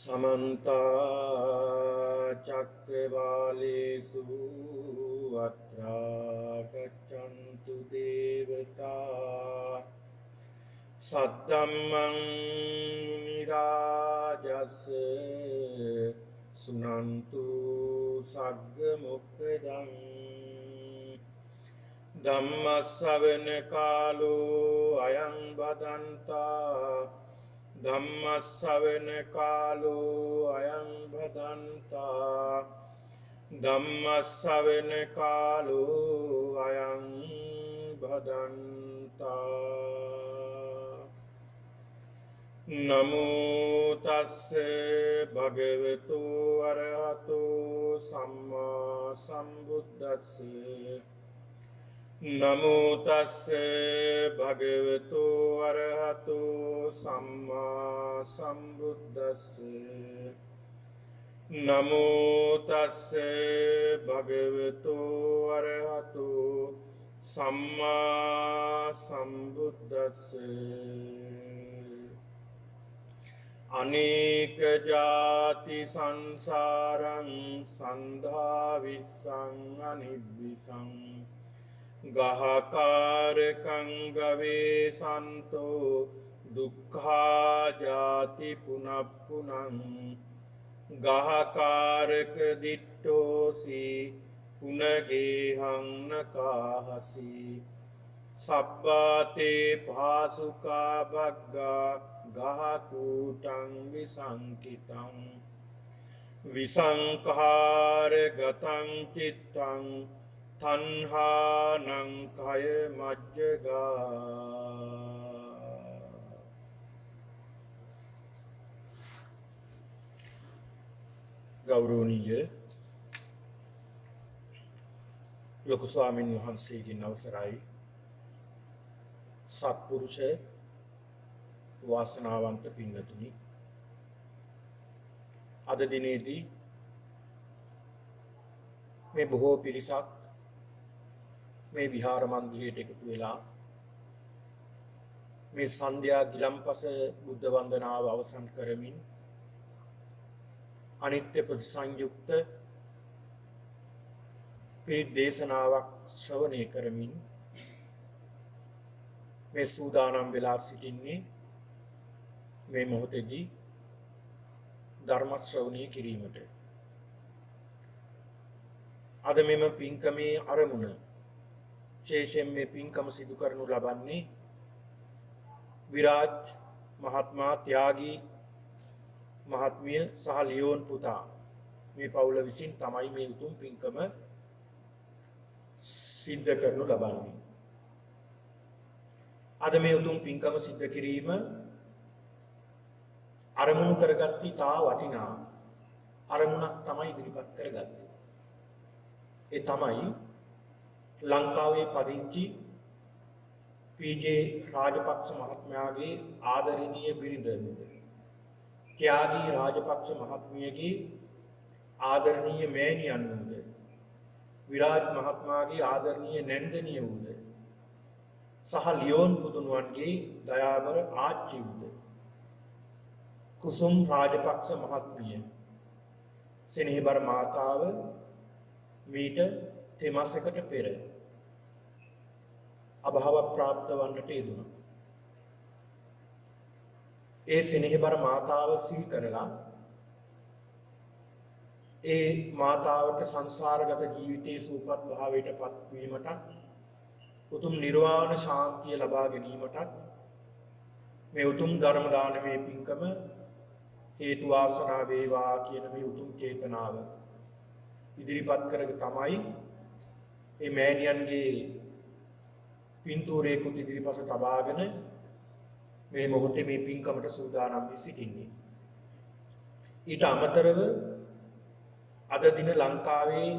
समन्ता चक्रवालेषु अत्रा गच्छन्तु देवता सद्धम्मं मुनिराजस्य सुनन्तु सग्गमुक्तदम् धम्मश्रवण कालो अयं भदन्ता धम्मश्रवण कालो अयं भदन्ता धम्मश्रवण कालो अयं भदन्ता नमो तस्से भगवतो अरहतो सम्मा सम्बुद्धस्से नमो तस्से भगवतो अरहतो सम्मा सम्बुद्धस्से नमो तस्से भगवतो अरहतो सम्मा सम्बुद्धस्से अनेक जाति संसारं संधा विसं अनिद्विसं गहकारकं गवेशन्तो दुःखा जाति पुनः पुनः गहकारक दिट्टोसि पुनगेहं न काहसि सब्बाते भासुका भग्गा गहकूटं विसंकितं विसंखार गतं चित्तं तन्हानं कय मज्जगा गौरवनीय ලොකු ස්වාමීන් වහන්සේගෙන් අවසරයි සත්පුරුෂ වාසනාවන්ත පින්වතුනි අද දිනේදී මේ බොහෝ පිරිසක් මේ විහාර මන්දිරයට එකතු වෙලා මේ සන්ධ්‍යා ගිලම්පස බුද්ධ වන්දනාව අවසන් කරමින් අනිත්‍ය ප්‍රතිසංයුක්ත පිරිත් දේශනාවක් ශ්‍රවණය කරමින් මේ සූදානම් වෙලා සිටින්නේ මේ මොහොතේදී ධර්ම ශ්‍රවණය කිරීමට අද මෙම පින්කමේ ආරමුණ විශේෂයෙන් මේ පින්කම සිදු කරනු ලබන්නේ විරාජ් මහත්මයා ත්‍යාගී මහත්මිය සහ ලියෝන් පුතා මේ පවුල විසින් තමයි මේ උතුම් පින්කම සිද්ධ කරනු ලබන්නේ අද මේ උතුම් පින්කම සිද්ධ කිරීම අරමුණු කරගත්ී තා වටිනා අරමුණක් තමයි ඉදිරිපත් කරගත්තේ ඒ තමයි ලංකාවේ පදිංචි පී.ජේ. රාජපක්ෂ මහත්මයාගේ ආදරණීය බිරිඳ ත්‍යාගී රාජපක්ෂ මහත්මියගේ ආදරණීය මෑණියන් වූද විරාජ් මහත්මයාගේ ආදරණීය නැන්දනිය වූද සහ ලියෝන් පුතුණුවන්ගේ දයාබර ආච්චි වූද කුසුම් රාජපක්ෂ මහත්මිය සෙනෙහබර මාතාව මීට තෙමසකට පෙර අභාව ප්‍රාප්ත වන්නට යෙදුණා. ඒ සෙනෙහබර මාතාව සිහි කරලා ඒ මාතාවට සංසාරගත ජීවිතයේ සූපත් භාවයට පත්වීමට උතුම් නිර්වාණ ශාන්තිය ලබා ගැනීමට මේ උතුම් ධර්ම දානමේ පින්කම හේතු වාසනා වේවා කියන මේ උතුම් චේතනාව ඉදිරිපත් කරගෙන තමයි මේ මෑණියන්ගේ පින්තූරයකුත් ඉදිරිපස තබාගෙන මේ මොහොතේ මේ පින්කමට සූදානම් වී සිටින්නේ. ඊට අමතරව අද දින ලංකාවේ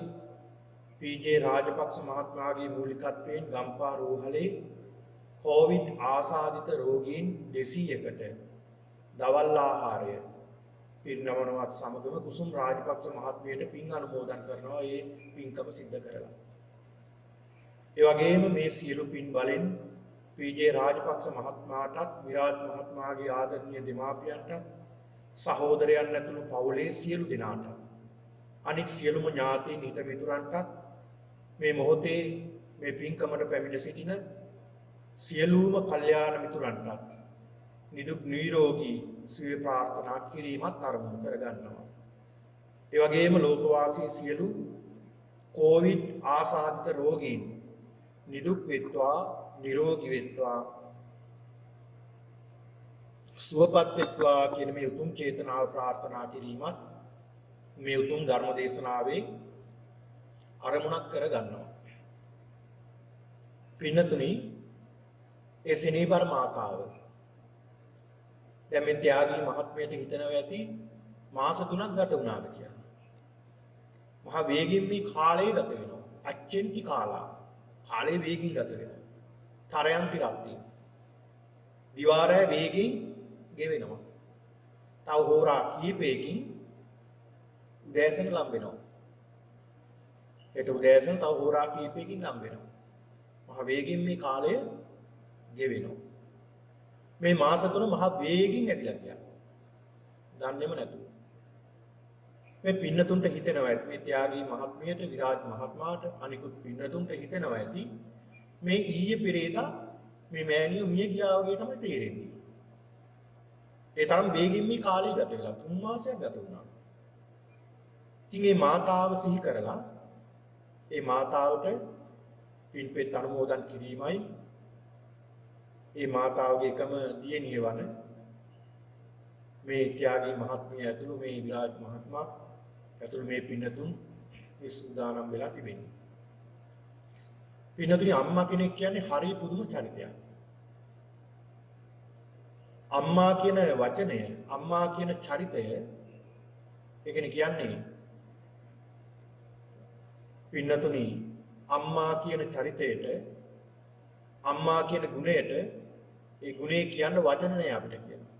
පී.ජේ. රාජපක්ෂ මහත්මයාගේ මූලිකත්වයෙන් ගම්පා රෝහලේ කොවිඩ් ආසාදිත රෝගීන් 200කට දවල් ආහාරය පිරිනමනවත් සමගම කුසුම් රාජපක්ෂ මහත්මියට පින් අනුමෝදන් කරනවා මේ පින්කම සිද්ධ කරලා. ඒ වගේම මේ සියලු පින් වලින් පී.ජේ. රාජපක්ෂ මහත්මයාටත් විරාජ් මහත්මයාගේ ආදරණීය දෙමාපියන්ටත් සහෝදරයන් ඇතුළු පවුලේ සියලු දෙනාට අනික් සියලුම ඥාතීන් හිත මිතුරන්ටත් මේ මොහොතේ මේ පින්කමට පැමිණ සිටින සියලුම කල්යාණ මිතුරන්ටත් නිදුක් නිරෝගී සුවය ප්‍රාර්ථනා කිරීමත් අරමුණු කරගන්නවා. ඒ වගේම ලෝකවාසී සියලු කොවිඩ් ආසාදිත රෝගීන් නිදුක් වෙත්වා නිරෝගී වෙත්වා සුවපත් වෙත්වා කියන මේ උතුම් චේතනාව ප්‍රාර්ථනා කිරීමත් මේ උතුම් ධර්ම දේශනාවේ අරමුණක් කරගන්නවා. පින්නතුනි ඒ සෙනෙහබර මාතාව දැන් මේ ත්‍යාගී මහත්මයට හිතනවා ඇති මාස 3ක් ගත වුණාද කියලා. මහා වේගින් මේ කාලය ගත වෙනවා. අච්චෙන්ති කාලා. කාලේ වේගින් ගත වෙනවා. තරයන්ති රත්ති. දිවාරය වේගින් ගෙවෙනවා. තව හෝරා කීපයකින් උදෑසන ලම් වෙනවා. ඒට උදෑසන තව හෝරා කීපයකින් ලම් වෙනවා. මහා වේගින් මේ කාලය ගෙවෙනවා. මේ මාස 3 මහා වේගින් ඇදිලා ගියා. දන්නේම නැතුව. මේ පින්නතුන්ට හිතෙනවා ඇති මේ ත්‍යාගී මහත්මියට විරාජ් මහත්මයාට අනිකුත් පින්නතුන්ට හිතෙනවා ඇති මේ ඊයේ පෙරේදා මේ මෑණියෝ මිය ගියා වගේ තමයි තේරෙන්නේ. ඒ තරම් වේගින් මේ කාලය ගත වෙලා 3 මාසයක් ගත වුණා. ඉතින් මේ මාතාව සිහි කරලා ඒ මාතාවට පින්පෙත් අනුමෝදන් කිරීමයි ඒ මාතාවගේ එකම දියණිය වන මේ ත්‍යාගී මහත්මිය ඇතුළු මේ විරාජ් මහත්මයා ඇතුළු මේ පින්නතුන් මේ සූදානම් වෙලා තිබෙන්නේ. පින්නතුනි අම්මා කෙනෙක් කියන්නේ හරි පුදුම චරිතයක්. අම්මා කියන වචනය, අම්මා කියන චරිතය ඒ කියන්නේ පින්නතුනි අම්මා කියන චරිතයට අම්මා කියන ගුණයට ඒ ගුණේ කියන්න වචන නෑ අපිට කියනවා.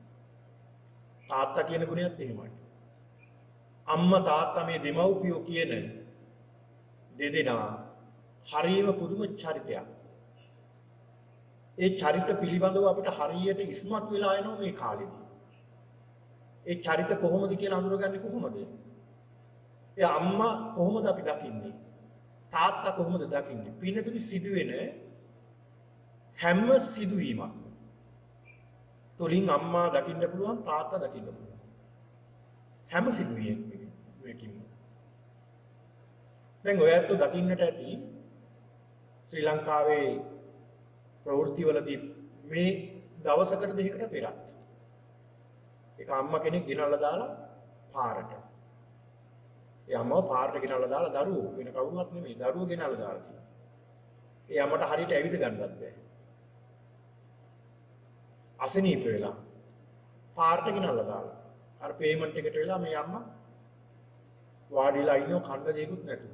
තාත්තා කියන ගුණයත් එහෙමයි. අම්මා තාත්තා මේ දෙමව්පියෝ කියන දෙදෙනා හරියම පුදුම චරිතයක්. ඒ චරිත පිළිබඳව අපිට හරියට ඉස්මතු වෙලා එනවා මේ කාලෙදී. ඒ චරිත කොහොමද කියලා අඳුරගන්නේ කොහොමද? ඒ අම්මා කොහොමද අපි දකින්නේ? තාත්තා කොහොමද දකින්නේ? පින්නතුනි සිදුවෙන හැම සිදුවීමක් තුලින් අම්මා දකින්න පුළුවන් තාත්තා දකින්න පුළුවන්. හැම සිදුවීමකින්ම. දැන් ඔයත් දකින්නට ඇති ශ්‍රී ලංකාවේ ප්‍රවෘත්තිවලදී මේ දවසකට දෙකකට පෙර එක අම්මා කෙනෙක් ගෙනල්ලා දාලා පාරට. ඒ අම්මව පාරට ගෙනල්ලා දාලා දරුවෝ වෙන කවුරුවත් නෙමෙයි දරුවෝ ගෙනල්ලා දාලා තියෙනවා. ඒ අම්මට හරියට ඇවිද ගන්නවත් බැහැ. අසනීප වෙලා පාරට ගෙනල්ලා දාලා අර පේමන්ට් එකට වෙලා මේ අම්මා වාඩිලා ඉන්නව කන්න දෙයක්වත් නැතුව.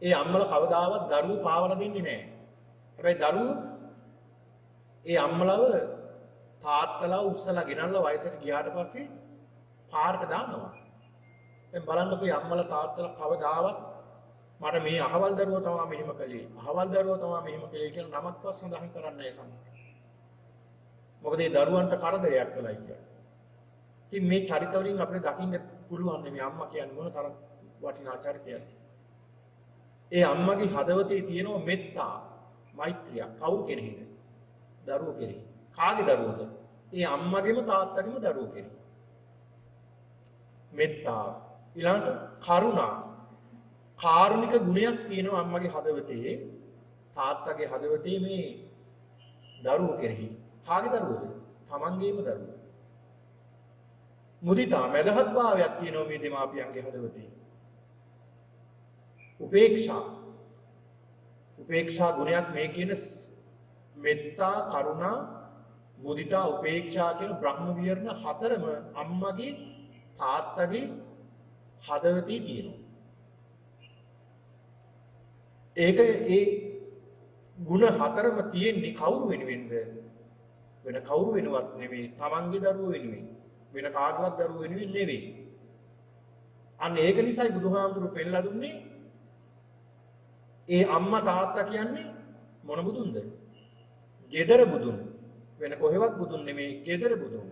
ඒ අම්මලා කවදාවත් දරුවෝ පාවලා දෙන්නේ නැහැ. හැබැයි දරුවෝ ඒ අම්මලව තාත්තලා උස්සලා ගෙනල්ලා වයසට ගියාට පස්සේ පාරට දානවා. දැන් බලන්නකෝ මේ අම්මලා තාත්තලා කවදාවත් මට මේ අහවල් දරුවෝ තමයි මෙහෙම කළේ. අහවල් දරුවෝ තමයි මෙහෙම කළේ කියලා නමක්වත් සඳහන් කරන්නේ නැහැ සමහර. මොකද ඒ දරුවන්ට කරදරයක් කළයි කියලා. ඉතින් මේ චරිත වලින් අපිට දකින්න පුළුවන් මේ අම්මා කියන්නේ මොන තරම් වටිනා චරිතයක්ද. ඒ අම්මගේ හදවතේ තියෙන මෙත්තා, මෛත්‍රිය කවුරු කෙරෙහිද? දරුවෝ කෙරෙහි. කාගේ දරුවෝද? ඒ අම්මගේම තාත්තගේම දරුවෝ කෙරෙහි. මෙත්තා ඊළඟට කරුණා කාරුණික ගුණයක් තියෙනවා අම්මගේ හදවතේ තාත්තගේ හදවතේ මේ දරුවෝ කෙරෙහි. කාගේ දරුවෝද? තමන්ගේම දරුවෝ. මුදිතා මදහත් භාවයක් තියෙනවා මේ දෙමාපියන්ගේ හදවතේ. උපේක්ෂා ගුණයක් මේ කියන මෙත්තා කරුණා මුදිතා උපේක්ෂා කියන බ්‍රහ්ම විහරණ හතරම අම්මගේ තාත්තගේ හදවතේ තියෙනවා. ඒක ඒ ಗುಣ හතරම තියෙන්නේ කවුරු වෙනුවෙන්ද? වෙන කවුරු වෙනවත් නෙවෙයි, තමන්ගේ දරුවෝ වෙනුවෙන්. වෙන කාගවත් දරුවෝ වෙනුවෙන් නෙවෙයි. අන්න ඒක නිසායි බුදුහාමුදුරුවෝ පෙන්නලා දුන්නේ ඒ අම්මා තාත්තා කියන්නේ මොන බුදුන්ද? gedara බුදුන්. වෙන කොහෙවත් බුදුන් නෙමෙයි, gedara බුදුන්.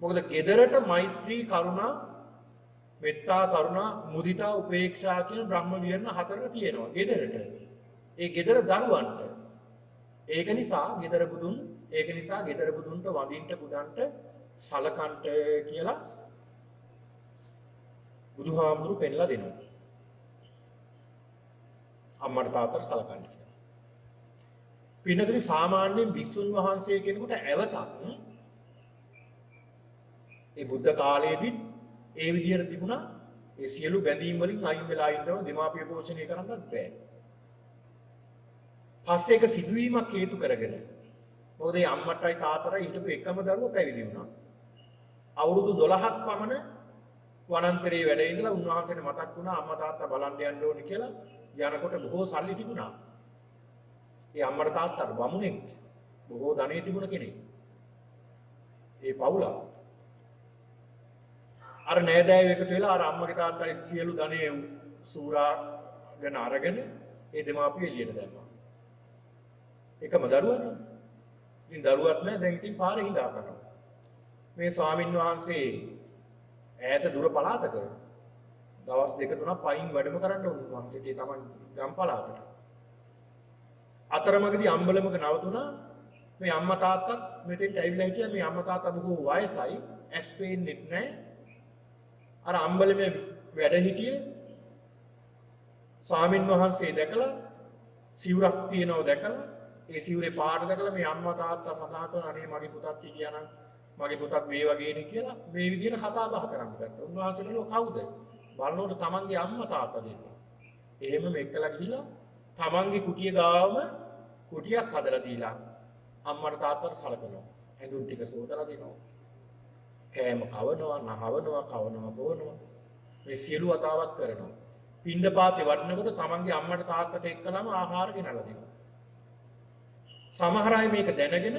මොකද ගෙදරට මෛත්‍රී කරුණා මෙත්තා කරුණා මුදිතා උපේක්ෂා කියන බ්‍රහ්ම විහරණ හතරක් තියෙනවා ගෙදරට. ඒ ගෙදර දරුවන්ට. ඒක නිසා ගෙදර බුදුන්ට වඳින්න පුදන්ට සලකන්ට කියලා බුදුහාමුදුරු පෙන්ලා දෙනවා. අම්මට තාත්තට සලකන්න කියලා. පින්නතුනි සාමාන්‍යයෙන් භික්ෂුන් වහන්සේ කෙනෙකුට ඇවතක් ඒ බුද්ධ කාලයේදී ඒ විදිහට තිබුණා. ඒ සියලු බැඳීම් වලින් අයින් වෙලා ඉන්නව දෙමාපිය පෝෂණය කරන්නත් බෑ. පස්සේ ඒක සිදුවීමක් හේතු කරගෙන. මොකද ඒ අම්මටයි තාත්තටයි හිටපු එකම දරුවා පැවිදි වුණා. අවුරුදු 12ක් පමණ වනාන්තරයේ වැඩ ඉඳලා උන්වහන්සේට මතක් වුණා අම්මා තාත්තා බලන්න යන්න ඕනේ කියලා. යනකොට බොහෝ සල්ලි තිබුණා. ඒ අම්මට තාත්තට බමුණෙක් බොහෝ ධනෙ තිබුණ කෙනෙක්. ඒ පවුල අර නෑදෑයෝ එකතු වෙලා අර අම්මගේ තාත්තගේ සියලු ධනෙ සූරාගෙන අරගෙන ඒ දෙමාපිය එළියට දැම්මා. එකම දරුවනේ. ඉතින් දරුවත් නෑ දැන් ඉතින් පාරේ හිඟා කරනවා. මේ ස්වාමින් වහන්සේ ඈත දුර පළාතක දවස් දෙක තුනක් පයින් වැඩම කරන්න උන්වහන්සේට තමන් ගම් පළාතට. අතරමඟදී අම්බලමක නවතුණා. මේ අම්මා තාත්තත් මෙතෙන්ට ඇවිල්ලා හිටියා. මේ අම්මා තාත්තා බොහෝ වයසයි. ඇස් පේන්නෙත් නැහැ. අර අම්බලමේ වැඩ හිටියේ ස්වාමින් වහන්සේ දැකලා සිවුරක් තියනව දැකලා ඒ සිවුරේ පාට දැකලා මේ අම්මා තාත්තා සඳහන් කරන අනේ මගේ පුතත් හිටියානම් මගේ පුතත් මේ වගේනේ කියලා මේ විදිහට කතා බහ කරන්න ගත්තා. උන්වහන්සේ කිව්වා කවුද? බලනකොට තමන්ගේ අම්මා තාත්තා දෙන්න. එහෙම මෙක්කලා ගිහිලා තමන්ගේ කුටිය ගාවම කුටියක් හදලා දීලා අම්මට තාත්තට සලකනවා. ඇඳුම් ටික සෝදලා දෙනවා. කෑම කවනවා, නහවනවා, බොනවා. මේ සියලු වතාවත් කරනවා. පින්ඩපාතේ වඩනකොට තමන්ගේ අම්මට තාත්තට එක්කලම ආහාර ගෙනල්ලා දෙනවා. සමහර අය මේක දැනගෙන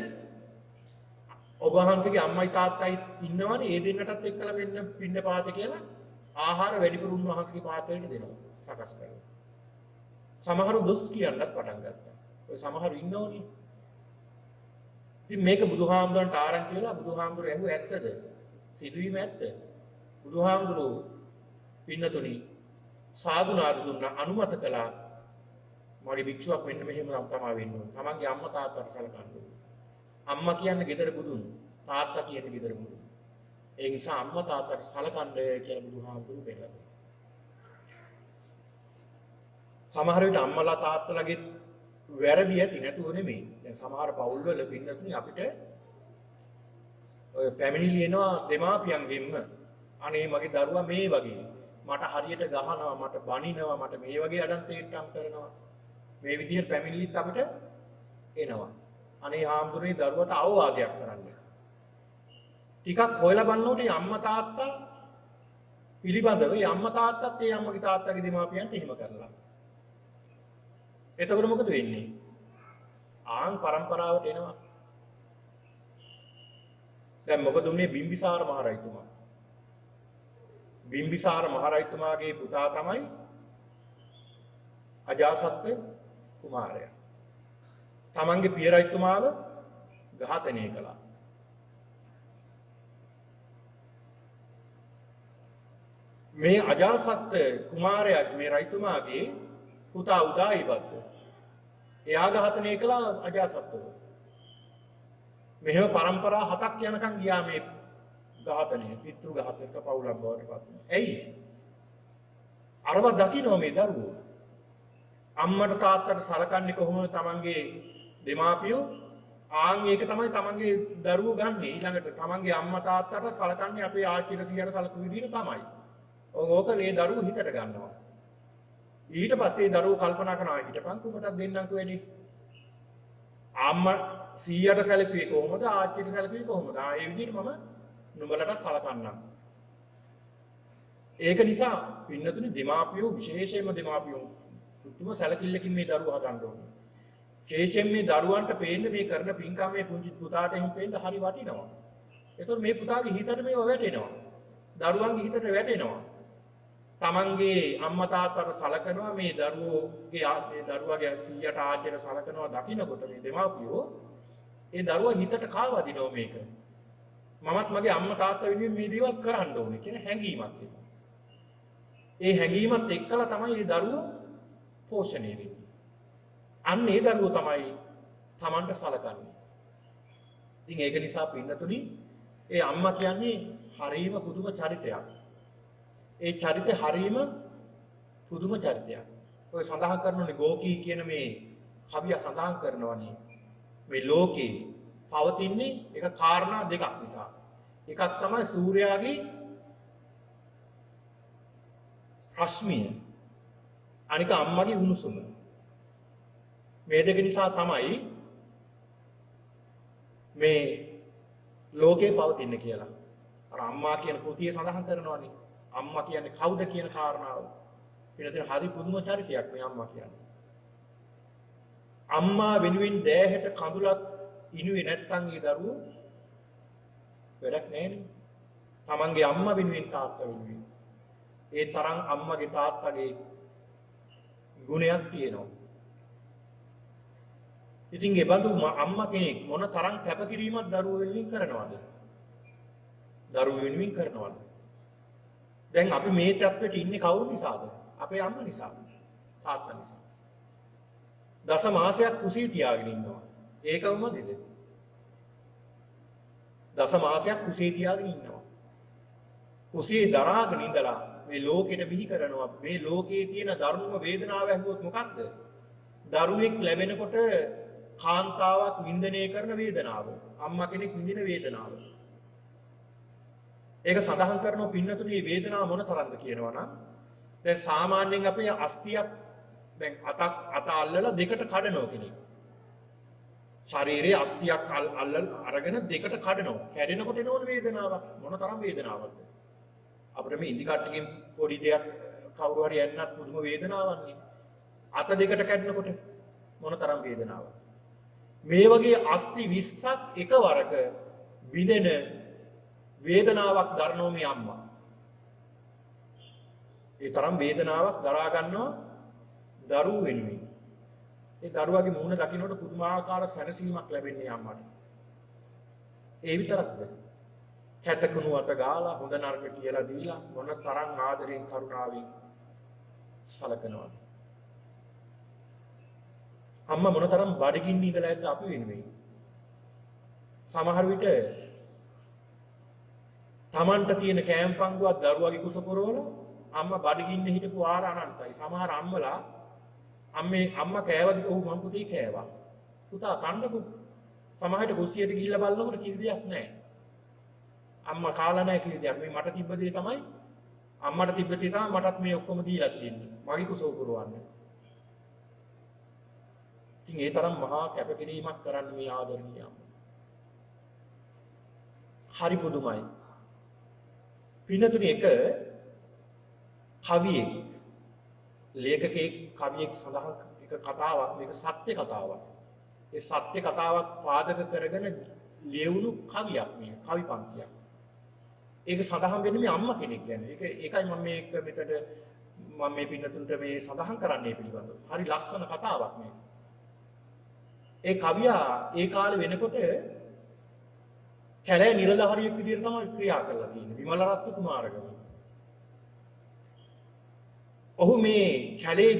ඔබ වහන්සේගේ අම්මයි තාත්තයි ඉන්නවනේ ඒ දෙන්නටත් එක්කලා වෙන්න පින්ඩපාතේ කියලා ආහාර වැඩිපුර උන්වහන්සේගේ පාත්‍රයට දෙනවා සකස් කරලා. සමහරු දොස් කියන්නත් පටන් ගත්තා. ඔය සමහරු ඉන්නෝනේ. ඉතින් මේක බුදුහාමුදුරන්ට ආරංචි වෙලා බුදුහාමුදුර ඇහුව ඇත්තද? සිදුවීම ඇත්ත. බුදුහාමුදුරු පින්නතුනි සාදුනාද දුන්නා අනුමත කළා. මගේ භික්ෂුවක් වෙන්න මෙහෙම තමයි වෙන්න ඕන. තමන්ගේ අම්මා තාත්තට සලකන්න ඕන. අම්මා කියන්නේ ගෙදර බුදුන්, තාත්තා කියන්නේ ගෙදර බුදුන්. ඒ නිසා අම්මා තාත්තට සලකන්න කියලා බුදුහාමුදුරු පෙන්නනවා. සමහර විට අම්මලා තාත්තලාගේ වැරදි ඇති නැතුව නෙමෙයි. දැන් සමහර පවුල්වල පින්නතුනි අපිට ඔය පැමිණිලි එනවා දෙමාපියන්ගෙන්ම අනේ මගේ දරුවා මේ වගේ මට හරියට ගහනවා මට බනිනවා මට මේ වගේ අඩන්තේට්ටම් කරනවා මේ විදිහට පැමිණිලිත් අපිට එනවා. අනේ හාමුදුරනේ දරුවට අවවාදයක් කරන්න. ටිකක් හොයලා බලනකොට මේ අම්මා තාත්තා පිළිබඳව මේ අම්මා තාත්තත් ඒ අම්මගේ තාත්තගේ දෙමාපියන්ට එහෙම කරලා. එතකොට මොකද වෙන්නේ? ආන් පරම්පරාවට එනවා. දැන් මොකද උනේ බිම්බිසාර මහරජතුමා. බිම්බිසාර මහරජතුමාගේ පුතා තමයි අජාසත් කුමාරයා. තමන්ගේ පිය රජතුමාව ඝාතනය කළා. මේ අජාසත් කුමාරයා මේ රජතුමාගේ පුතා උදායිබත් එයා ඝාතනය කළා අජාසත්ව. මෙහෙම පරම්පරා 7ක් යනකම් ගියා මේ ඝාතනය පිතෘ ඝාතක පවුලක් බවට පත් වුණා. ඇයි? අරව දකින්න මේ දරුවෝ අම්මට තාත්තට සලකන්නේ කොහොමද තමන්ගේ දෙමාපියෝ ආන් ඒක තමයි තමන්ගේ දරුවෝ ගන්න ඊළඟට තමන්ගේ අම්මා තාත්තට සලකන්නේ අපේ ආච්චිට සියයට සලකපු විදිහට තමයි. ඕක මේ දරුවෝ හිතට ගන්නවා. ඊට පස්සේ දරුවෝ කල්පනා කරනවා හිටපන්කෝ මටත් දෙන්නම්කෝ වැඩි. අම්මා 100ට සැලකුවේ කොහොමද ආච්චිට සැලකුවේ කොහොමද? ඒ විදිහට මම නුඹලට සලකන්නම්. ඒක නිසා පින්නතුනි දෙමාපියෝ විශේෂයෙන්ම දෙමාපියෝ පුදුම සැලකිල්ලකින් මේ දරුවා හදන්න ඕනේ. විශේෂයෙන් මේ දරුවන්ට පේන්න මේ කරන පින්කම් මේ පුංචි පුතාට එහෙම පේන්න හරි වටිනවා. ඒතකොට මේ පුතාගේ හිතට මේව වැටෙනවා. දරුවන්ගේ හිතට වැටෙනවා. තමන්ගේ අම්මා තාත්තට සලකනවා මේ දරුවාගේ 100ට ආච්චිට සලකනවා දකින්නකොට මේ දෙමාපියෝ ඒ දරුවා හිතට කාවදිනවා මේක. මමත් මගේ අම්මා තාත්තා වෙනුවෙන් මේ දේවල් කරන්න ඕනේ කියන හැඟීමක් එනවා. ඒ හැඟීමත් එක්කලා තමයි මේ දරුවෝ පෝෂණය වෙන්නේ. අන්න ඒ දරුවෝ තමයි Tamanට සලකන්නේ. ඉතින් ඒක නිසා පින්නතුනි ඒ අම්මා කියන්නේ හරීම පුදුම චරිතයක්. ඒ චරිතය හරීම පුදුම චරිතයක්. ඔය සඳහන් කරනෝනේ ගෝකී කියන මේ කවිය සඳහන් කරනවානේ මේ ලෝකේ පවතින්නේ එක කාරණා දෙකක් නිසා. එකක් තමයි සූර්යාගේ රශ්මිය. අනික අම්මගේ උණුසුම. මේ දෙක නිසා තමයි මේ ලෝකේ පවතින්නේ කියලා. අර අම්මා කියන කෘතිය සඳහන් කරනවානේ. අම්මා කියන්නේ කවුද කියන කාරණාව. පිළිදෙන හරි පුදුම චරිතයක් මේ අම්මා කියන්නේ. අම්මා වෙනුවෙන් දෑහැට කඳුලක් ඉනුවේ නැත්තම් ඒ දරුවෝ වැඩක් නැහැනේ. තමන්ගේ අම්මා වෙනුවෙන් තාත්තා වෙනුවෙන්. ඒ තරම් අම්මගේ තාත්තගේ ගුණයක් තියෙනවා. ඉතින් ඒ බඳු අම්මා කෙනෙක් මොන තරම් කැපකිරීමක් දරුවෝ වෙනුවෙන් කරනවද? දරුවෝ වෙනුවෙන් කරනවද? දැන් අපි මේ තත්ත්වෙට ඉන්නේ කවුරු නිසාද? අපේ අම්මා නිසා. තාත්තා නිසා. දස මාසයක් කුසී තියාගෙන ඉන්නවා. ඒකවමදිද? දස මාසයක් කුසී තියාගෙන ඉන්නවා. කුසී දරාගෙන ඉඳලා මේ ලෝකෙට බිහි කරනවා. මේ ලෝකයේ තියෙන දරුණුම වේදනාව ඇහුවොත් මොකක්ද? දරුවෙක් ලැබෙනකොට කාන්තාවක් වින්දනය කරන වේදනාව. අම්මා කෙනෙක් විඳින වේදනාව. ඒක සඳහන් කරනවා පින්නතුනේ මේ වේදනාව මොන තරම්ද කියනවනම් දැන් සාමාන්‍යයෙන් අපේ අස්තියක් දැන් අත අල්ලලා දෙකට කඩනවා කෙනෙක්. ශරීරයේ අස්තියක් අල්ලලා අරගෙන දෙකට කඩනවා. කැඩෙනකොට එන වේදනාවක් මොන තරම් වේදනාවක්ද? අපිට මේ ඉදි කට්ටකින් පොඩි දෙයක් කවුරු හරි යන්නත් පුදුම වේදනාවක්නේ. අත දෙකට කැඩෙනකොට මොන තරම් වේදනාවක්ද? මේ වගේ අස්ති 20ක් එකවරක බිඳෙන වේදනාවක් දරනෝ මේ අම්මා. ඒ තරම් වේදනාවක් දරා ගන්නවා දරුවෝ වෙනුවෙන්. ඒ දරුවාගේ මුහුණ දකින්නට පුදුමාකාර සැනසීමක් ලැබෙන්නේ අම්මට. ඒ විතරක්ද? කැතකුණු අත ගාලා හොඳ නරක කියලා දීලා මොන තරම් ආදරෙන් කරුණාවෙන් සලකනවද? අම්මා මොන තරම් බඩගින්න ඉඳලා ඇද්ද අපි වෙනුවෙන්. සමහර විට තමන්ට තියෙන කෑම්පංගුවක් දරුවාගේ කුස පුරවල අම්මා බඩගින්න හිටපු ආර අනන්තයි. සමහර අම්මලා අම්මා කෑවද කොහොම මම පුතේ කෑවා. පුතා කන්නකෝ. සමහරට කුස්සියට ගිහිල්ලා බලනකොට කිසි දෙයක් නැහැ. අම්මා කාලා නැහැ කිසි දෙයක්. මේ මට තිබ්බ දේ තමයි අම්මට තිබ්බ දේ තමයි මටත් මේ ඔක්කොම දීලා තියෙන්නේ. මගේ කුස පුරවන්නේ. ඉතින් ඒ තරම් මහා කැපකිරීමක් කරන්න මේ ආදරණීය අම්මා. හරි පුදුමයි. පින්නතුනි එක කවියෙක් ලේඛකෙක් කවියෙක් සඳහන් එක කතාවක් මේක සත්‍ය කතාවක්. ඒ සත්‍ය කතාවක් පාදක කරගෙන ලියවුණු කවියක් මේ කවි පන්තියක්. ඒක සඳහන් වෙන්නේ මේ අම්මා කෙනෙක් ගැන. ඒකයි මම මේක මෙතන මම මේ පින්නතුන්ට මේ සඳහන් කරන්නේ පිළිබඳව. හරි ලස්සන කතාවක් මේක. ඒ කවියා ඒ කාලේ වෙනකොට කැලේ නිලධාරියෙක් විදිහට තමයි ක්‍රියා කරලා තියෙන්නේ. විමලරත්න කුමාරගම. ඔහු මේ කැලේ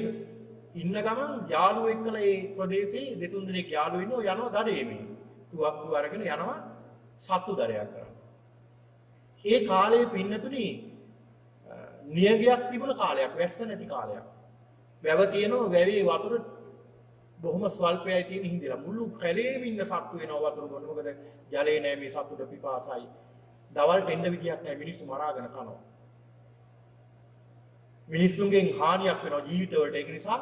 ඉන්න ගමන් යාළුවෝ එක්කලා ඒ ප්‍රදේශයේ දෙතුන් දෙනෙක් යාළුවෝ ඉන්නෝ යනවා දඩේමේ. තුවක්කු අරගෙන යනවා සත්තු දඩයක් කරන්න. ඒ කාලේ පින්නතුනි නියගයක් තිබුණ කාලයක්, වැස්ස නැති කාලයක්. වැව තියෙනවා, වැවේ වතුර බොහොම ස්වල්පයයි තියෙන හින්දා මුළු කැලේම ඉන්න සත්තු වෙනවා වතුර බොන්න. මොකද ජලේ නැහැ මේ සත්තුට පිපාසයි. දවල්ට එන්න විදියක් නැහැ, මිනිස්සු මරාගෙන කනවා. මිනිස්සුන්ගෙන් හානියක් වෙනවා ජීවිතවලට. ඒක නිසා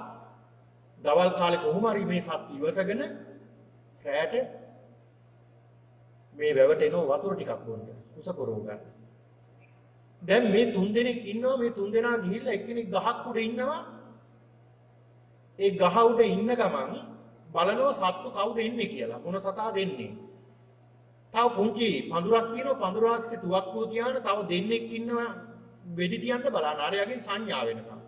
දවල් කාලේ කොහොම හරි මේ සත්තු ඉවසගෙන රැයට මේ වැවට එනවා වතුර ටිකක් බොන්න. කුස පොරව ගන්න. දැන් මේ තුන් දෙනෙක් ඉන්නවා. මේ තුන් දෙනා ගිහිල්ලා එක්කෙනෙක් ගහක් උඩ ඉන්නවා. ඒ ගහ උඩ ඉන්න ගමන් බලනවා සත්තු කවුද ඉන්නේ කියලා. මොන සතාද එන්නේ. තව පුංචි පඳුරක් තියෙනවා. පඳුර ආස්සේ තුවක්කුව තියාන තව දෙන්නෙක් ඉන්නවා. වෙඩි තියන්න බලන්න. ආරයාගේ සංඥා වෙනකම්.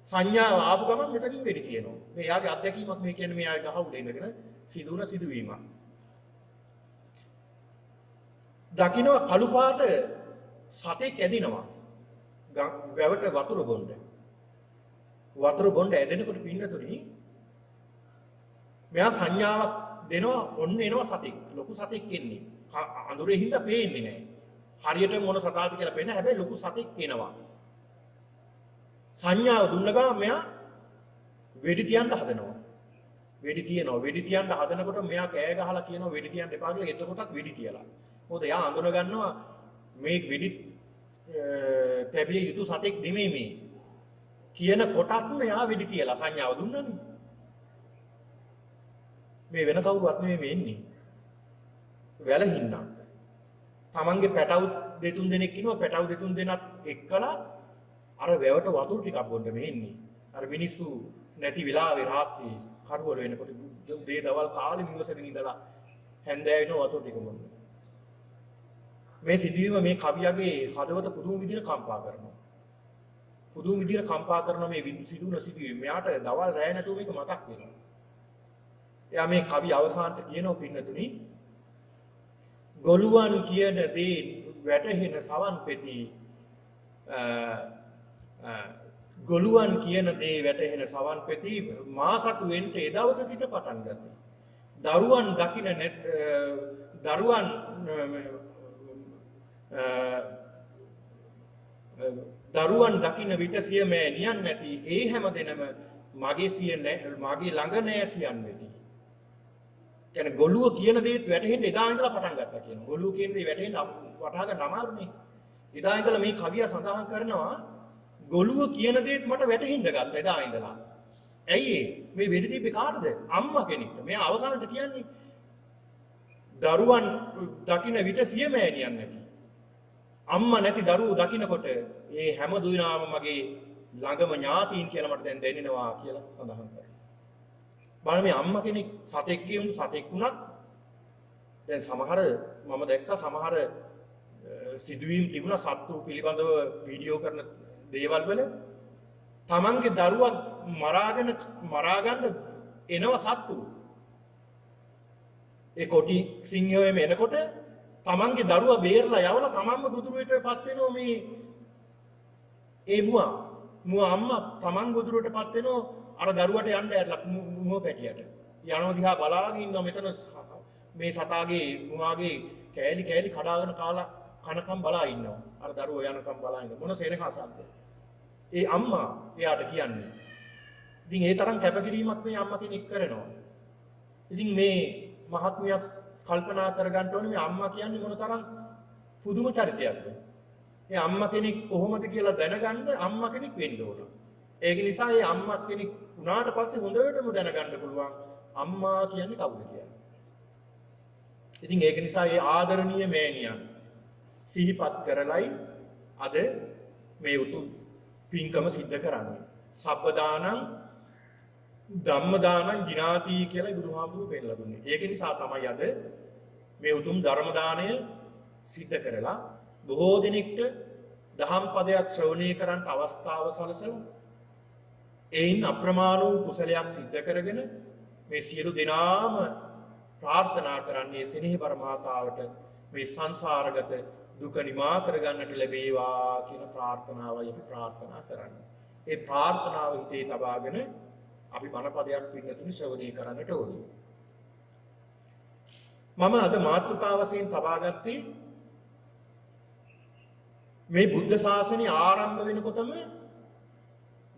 සංඥාව ආපු ගමන් මෙතනින් වෙඩි තියනවා. මේ යාගේ අත්දැකීමක් මේ කියන්නේ මෙයා ගහ උඩ ඉඳගෙන සිදුවන සිදුවීමක්. දකින්නවා කළු පාට සතෙක් ඇදිනවා. වැවට වතුර බොන්න. වතුර බොන්න ඇදෙනකොට පින්නතුනි මෙයා සංඥාවක් දෙනවා ඔන්න එනවා සතෙක්. ලොකු සතෙක් එන්නේ. අඳුරේ හින්දා පේන්නේ නැහැ. හරියට මොන සතාද කියලා පේන්නේ. හැබැයි ලොකු සතෙක් එනවා. සංඥාව දුන්න ගමන් මෙයා වෙඩි තියන්න හදනවා. වෙඩි තියනවා. වෙඩි තියන්න හදනකොට මෙයා කෑ ගහලා කියනවා වෙඩි තියන්න එපා කියලා. එතකොටත් වෙඩි තියලා. මොකද එයා අඳුන ගන්නවා මේ වෙඩි තැබිය යුතු සතෙක් නෙමෙයි මේ. කියන කොටත්ම එයා වෙඩි තියලා සංඥාව දුන්නනේ. මේ වෙන කවුරුවත් නෙමෙයි මේ ඉන්නේ. වැලහින්නක්. තමන්ගේ පැටව් දෙතුන් දෙනෙක් ඉන්නවා. පැටව් දෙතුන් දෙනත් එක්කලා අර වැවට වතුර ටිකක් බොන්න මේ ඉන්නේ. අර මිනිස්සු නැති වෙලාවේ රාත්‍රියේ කරුවල වෙනකොට දේ දවල් කාලෙ නිවසේදී ඉඳලා හැන්දෑ වෙන වතුර ටික බොන්න. මේ සිදුවීම මේ කවියගේ හදවත පුදුම විදිහට කම්පා කරනවා. පුදුම විදිහට කම්පා කරන මේ සිදුවන සිදුවීම මෙයාට දවල් රැය නැතුව මේක මතක් වෙනවා. එයා මේ කවි අවසානට කියනවා පින්නතුනි ගොළුවන් කියන දේ වැටහෙන සවන් පෙති ගොළුවන් කියන දේ වැටහෙන සවන් පෙති මාසතු වෙන්න ඒ දවස සිට පටන් ගත්තා. දරුවන් දකින්න දරුවන් දකින්න විට සිය මෑණියන් නැති ඒ හැම දිනම මගේ ළඟ නෑසියන් වෙති. කියන්නේ ගොළුව කියන දේත් වැටහෙන්න එදා ඉඳලා පටන් ගත්තා කියනවා. ගොළුව කියන දේ වැටහෙන්න වටහා ගන්න අමාරුනේ. එදා ඉඳලා මේ කවිය සඳහන් කරනවා ගොළුව කියන දේත් මට වැටහෙන්න ගත්තා එදා ඉඳලා. ඇයි මේ වෙඩි තිබ්බේ කාටද? අම්මා කෙනෙක්ට. මෙයා අවසානට කියන්නේ දරුවන් දකින්න විට සිය මෑණියන් නැති. අම්මා නැති දරුවෝ දකින්නකොට ඒ හැම දුවනාම මගේ ළඟම ඥාතීන් කියලා මට දැන් දැනෙනවා කියලා සඳහන් කරනවා. බලන්න මේ අම්මා කෙනෙක් සතෙක් කියමු සතෙක් වුණත් දැන් සමහර මම දැක්ක සමහර සිදුවීම් තිබුණා සත්තු පිළිබඳව වීඩියෝ කරන දේවල් වල තමන්ගේ දරුවා මරාගන්න එනවා සත්තු. ඒ කොටි සිංහයෝ එනකොට තමන්ගේ දරුවා බේරලා යවලා තමන්ම ගුදුරුවටපත් වෙනවා මේ ඒ මුවා අම්මා තමන් ගුදුරුවටපත් වෙනවා අර දරුවට යන්න ඇරලා මුව පැටියට යනවා දිහා බලාගෙන ඉන්නවා මෙතන මේ සතාගේ මුවාගේ කෑලි කඩාගෙන කාලා කනකම් බලා ඉන්නවා අර දරුවෝ යනකම් බලා ඉන්න මොන සෙනහසක්ද ඒ අම්මා එයාට කියන්නේ ඉතින් ඒ තරම් කැපකිරීමක් මේ අම්මා කෙනෙක් කරනවා ඉතින් මේ මහත්මියක් කල්පනා කරගන්න ඕනේ මේ අම්මා කියන්නේ මොන තරම් පුදුම චරිතයක්ද. මේ අම්මා කෙනෙක් කොහොමද කියලා දැනගන්න අම්මා කෙනෙක් වෙන්න ඕන. ඒක නිසා මේ අම්මා කෙනෙක් වුණාට පස්සේ හොඳටම දැනගන්න පුළුවන් අම්මා කියන්නේ කවුද කියලා. ඉතින් ඒක නිසා මේ ආදරණීය මෑණියන් සිහිපත් කරලයි අද මේ උතුම් පින්කම සිද්ධ කරන්නේ. සබ්බ දානං ධම්ම දානං ජිනාති කියලා බුදුහාමුදුරුවෝ පෙන්නලා දුන්නේ. ඒක නිසා තමයි අද මේ උතුම් ධර්ම දාණය සිද්ධ කරලා බොහෝ දිනෙකට දහම් පදයක් ශ්‍රවණය කරන්න අවස්ථාව සලසලා එයින් අප්‍රමාණ වූ කුසලයක් සිද්ධ කරගෙන මේ සියලු දෙනාම ප්‍රාර්ථනා කරන්නේ සෙනෙහි පරමාතාවට මේ සංසාරගත දුක නිමා කරගන්නට ලැබේවා කියන ප්‍රාර්ථනාවයි අපි ප්‍රාර්ථනා කරන්නේ. ඒ ප්‍රාර්ථනාව හිතේ තබාගෙන අපි බණපදයක් පින්නතුනි ශ්‍රවණය කරන්නට ඕනේ. මම අද මාතෘකාව වශයෙන් තබා ගත්තේ මේ බුද්ධ ශාසනය ආරම්භ වෙනකොටම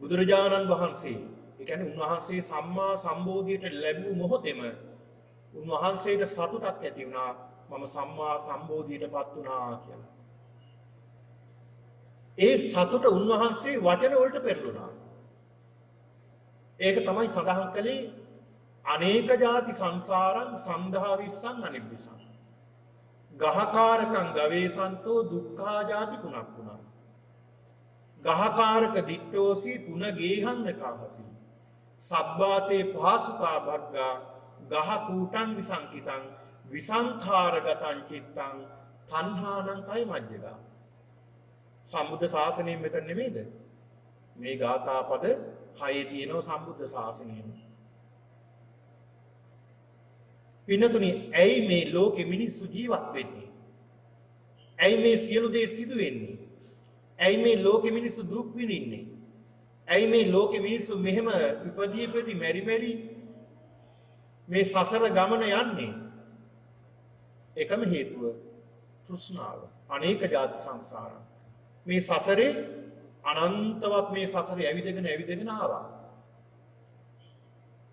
බුදුරජාණන් වහන්සේ, ඒ කියන්නේ උන්වහන්සේ සම්මා සම්බෝධියට ලැබූ මොහොතේම උන්වහන්සේට සතුටක් ඇති වුණා මම සම්මා සම්බෝධියටපත් වුණා කියලා. ඒ සතුට උන්වහන්සේ වචන වලට පෙරළුණා. ඒක තමයි සඳහන් කළේ අනේක ಜಾති සංසාරං සන්දහා විස්සං අනිබ්බිසං ගහකාරකං ගවේසන්තෝ දුක්ඛා ಜಾති පුනක්කුණං ගහකාරක දිට්ඨෝසි පුන ගේහන්න කහසි සබ්බාතේ පහසුකා භග්ගා ගහ කූටං විසංකිතං විසංඛාරගතං චිත්තං තණ්හානං කය මජ්ජදා. සම්බුද්ධ ශාසනයෙන් මෙතන නෙමෙයිද මේ ගාථා පද 6 තියෙනවා සම්බුද්ධ ශාසනයෙන්. පින්නතුනි ඇයි මේ ලෝකෙ මිනිස්සු ජීවත් වෙන්නේ? ඇයි මේ සියලු දේ සිදු වෙන්නේ? ඇයි මේ ලෝකෙ මිනිස්සු දුක් විඳින්නේ? ඇයි මේ ලෝකෙ මිනිස්සු මෙහෙම ඉපදී මෙරි මේ සසර ගමන යන්නේ? එකම හේතුව තෘෂ්ණාව. අනේක ජාති සංසාර. මේ සසරේ අනන්තවත් මේ සසරේ ඇවිදගෙන ආවා.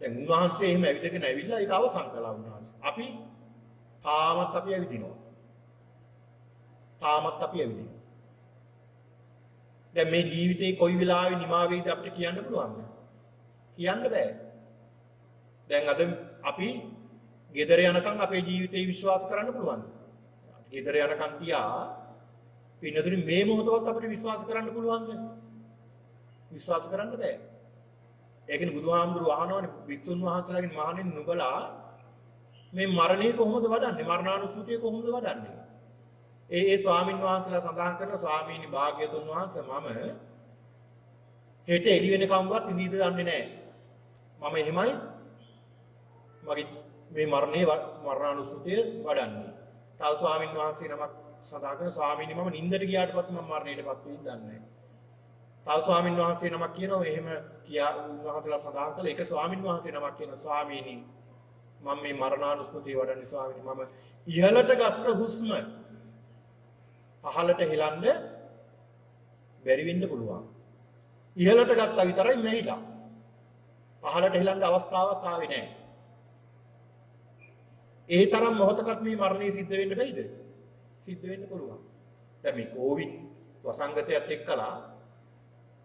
දැන් උන්වහන්සේ එහෙම ඇවිදගෙන ඇවිල්ලා ඒක අවසන් කළා උන්වහන්සේ. අපි තාමත් ඇවිදිනවා. දැන් මේ ජීවිතේ කොයි වෙලාවෙ නිමා වෙයිද අපිට කියන්න පුළුවන්ද? කියන්න බෑ. දැන් අද අපි ගෙදර යනකම් අපේ ජීවිතේ විශ්වාස කරන්න පුළුවන්ද? ගෙදර යනකම් තියා පින්නතුනි මේ මොහොතවත් අපිට විශ්වාස කරන්න පුළුවන්ද? විශ්වාස කරන්න බෑ. ඒකනේ බුදුහාමුදුරුවෝ අහනවනේ වික්ෂුන් වහන්සේලාගෙන් මහණෙනි නුඹලා මේ මරණය කොහොමද වඩන්නේ? මරණානුස්මෘතිය කොහොමද වඩන්නේ? ඒ ස්වාමින් වහන්සේලා සඳහන් කරන ස්වාමීනි භාග්‍යතුන් වහන්සේ මම හෙට එළි වෙනකම්වත් ඉඳීද දන්නේ නැහැ. මම එහෙමයි මගේ මේ මරණානුස්මෘතිය වඩන්නේ. තව ස්වාමින් වහන්සේ නමක් සඳහන් කරන ස්වාමීනි මම නිින්දට ගියාට පස්සේ මම මරණයටපත් වෙයිද දන්නේ නැහැ. තව ස්වාමින් වහන්සේ නමක් කියනවා එහෙම කියා උන්වහන්සේලා සඳහන් කළ එක ස්වාමින් වහන්සේ නමක් කියන ස්වාමීනි මම මේ මරණානුස්මෘතිය වඩන්නේ ස්වාමීනි මම ඉහළට ගත්ත හුස්ම පහළට හෙලන්න බැරි වෙන්න පුළුවන්. ඉහළට ගත්තා විතරයි මැරිලා. පහළට හෙලන්න අවස්ථාවක් ආවේ නැහැ. ඒ තරම් මොහොතකට මේ මරණය සිද්ධ වෙන්න බැයිද? සිද්ධ වෙන්න පුළුවන්. දැන් මේ කොවිඩ් වසංගතයත් එක්කලා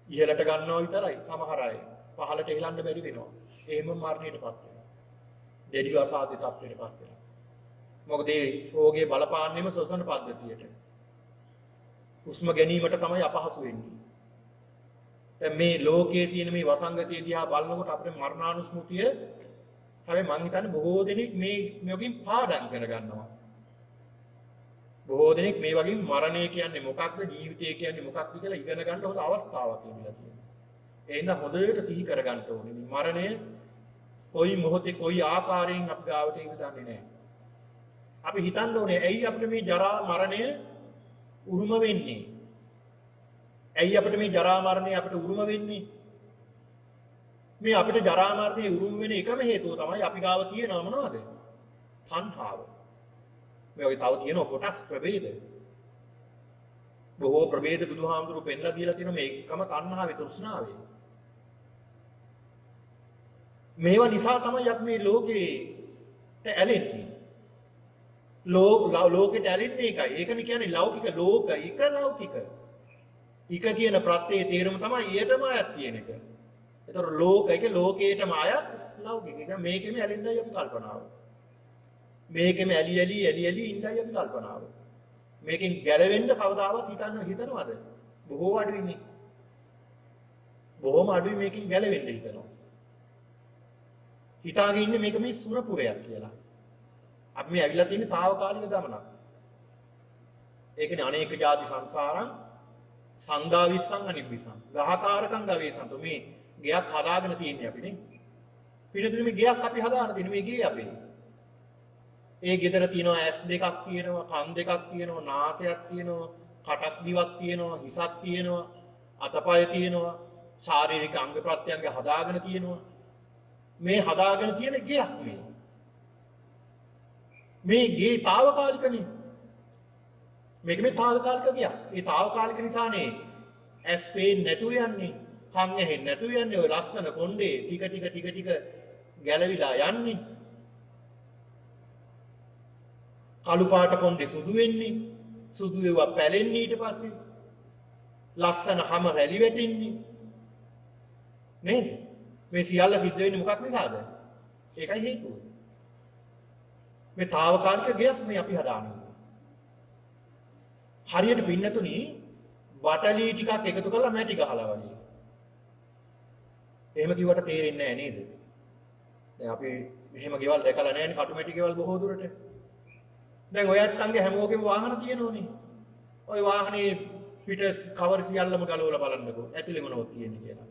ඉහළට ගන්නවා විතරයි සමහර අය. පහළට හෙලන්න බැරි වෙනවා. එහෙම මරණයටපත් වෙනවා. දෙඩි අසාධ්‍ය තත්ත්වයටපත් වෙනවා. මොකද මේ රෝගේ බලපාන්නේම ශ්වසන පද්ධතියට. හුස්ම ගැනීමට තමයි අපහසු වෙන්නේ. දැන් මේ ලෝකයේ තියෙන මේ වසංගතය දිහා බලනකොට අපේ මරණානුස්මෘතිය හැබැයි මං හිතන්නේ බොහෝ දෙනෙක් මේකෙන් පාඩම් කරගන්නවා. බොහෝ දෙනෙක් මේ වගේ මරණය කියන්නේ මොකක්ද ජීවිතය කියන්නේ මොකක්ද කියලා ඉගෙන ගන්න හොඳ අවස්ථාවක් ලැබිලා තියෙනවා. ඒ හින්දා හොඳට සිහි කරගන්න ඕනේ. මේ මරණය කොයි මොහොතේ කොයි ආකාරයෙන් අපි ගාවට ඉඳ දන්නේ නැහැ. අපි හිතන්න ඕනේ ඇයි අපිට මේ ජරා මරණය උරුම වෙන්නේ? ඇයි අපිට මේ ජරා මරණය අපිට උරුම වෙන්නේ? මේ අපිට ජරා මරණය උරුම වෙන එකම හේතුව තමයි අපි ගාව තියෙනව මොනවද? තණ්හාව. මේ වගේ තව තියෙන කොටස් ප්‍රභේද. බොහෝ ප්‍රභේද බුදුහාමුදුරු පෙන්ලා දීලා තියෙන මේ එකම තණ්හාවේ තෘෂ්ණාවේ. මේවා නිසා තමයි අපි මේ ලෝකේට ඇලෙන්නේ. ලෝකෙට ඇලෙන්නේ ඒකයි. ඒකනේ කියන්නේ ලෞකික ලෝක එක ලෞකික. එක කියන ප්‍රත්‍යයේ තේරුම තමයි ඊටම අයත් කියන එක. ඒතර ලෝක එක ලෝකේටම අයත් ලෞකික. ඒක මේකෙම ඇලෙන්නයි අපි කල්පනාව. මේකෙම ඇලි ඉන්නයි අපි කල්පනාව. මේකෙන් ගැලවෙන්න කවදාවත් හිතනවද? බොහෝ අඩුයිනේ. බොහොම අඩුයි මේකෙන් ගැලවෙන්න හිතනවා. හිතාගෙන ඉන්නේ මේක මේ සුරපුරයක් කියලා. අපි මේ ඇවිල්ලා තියෙන తాවකාලික ගමනක්. ඒකනේ අනේක ජාති සංසාරං සංදා විස්සං අනිබ්බිසං. ගහකාරකම් ගවේසන්ත මේ ගයක් හදාගෙන තියෙන්නේ අපිනේ. පිටුතුනේ මේ ගයක් අපි හදාගෙන තියෙන මේ ගේ අපේ. ඒ ගෙදර තියෙනවා ඇස් දෙකක් තියෙනවා, කන් දෙකක් තියෙනවා, නාසයක් තියෙනවා, කටක් දිවක් තියෙනවා, හිසක් තියෙනවා, අතපය තියෙනවා, ශාරීරික අංග ප්‍රත්‍යංග හදාගෙන තියෙනවා. මේ හදාගෙන තියෙන ගයක් මේ. මේ ගේ తాවකාලිකනේ. මේක මේ తాවකාලික ගයක්. ඒ తాවකාලික නිසානේ ඇස් පේන්නේ නැතුව යන්නේ, කන් ඇහෙන්නේ නැතුව යන්නේ, ඔය ලස්සන කොණ්ඩේ ටික ගැලවිලා යන්නේ. කළු පාට කොණ්ඩේ සුදු වෙන්නේ, සුදු ඒවා පැලෙන්නේ ඊට පස්සේ. ලස්සන හැම රැලි වැටෙන්නේ. නේද? මේ සියල්ල සිද්ධ වෙන්නේ මොකක් නිසාද? ඒකයි හේතුව. මේ తాවකාලික ගයක් මේ අපි හදාන්නේ. හරියට පින්නතුනි බටලි ටිකක් එකතු කරලා මැටි ගහලා වගේ. එහෙම කිව්වට තේරෙන්නේ නැහැ නේද? දැන් අපි මෙහෙම ගෙවල් දැකලා නැහැ නේ කටු මැටි ගෙවල් බොහෝ දුරට. දැන් ඔය ඇත්තන්ගේ හැමෝගෙම වාහන තියෙනෝනේ. ওই වාහනේ පිට කවර් සියල්ලම ගලවලා බලන්නකෝ. ඇතුලේ මොනවද තියෙන්නේ කියලා.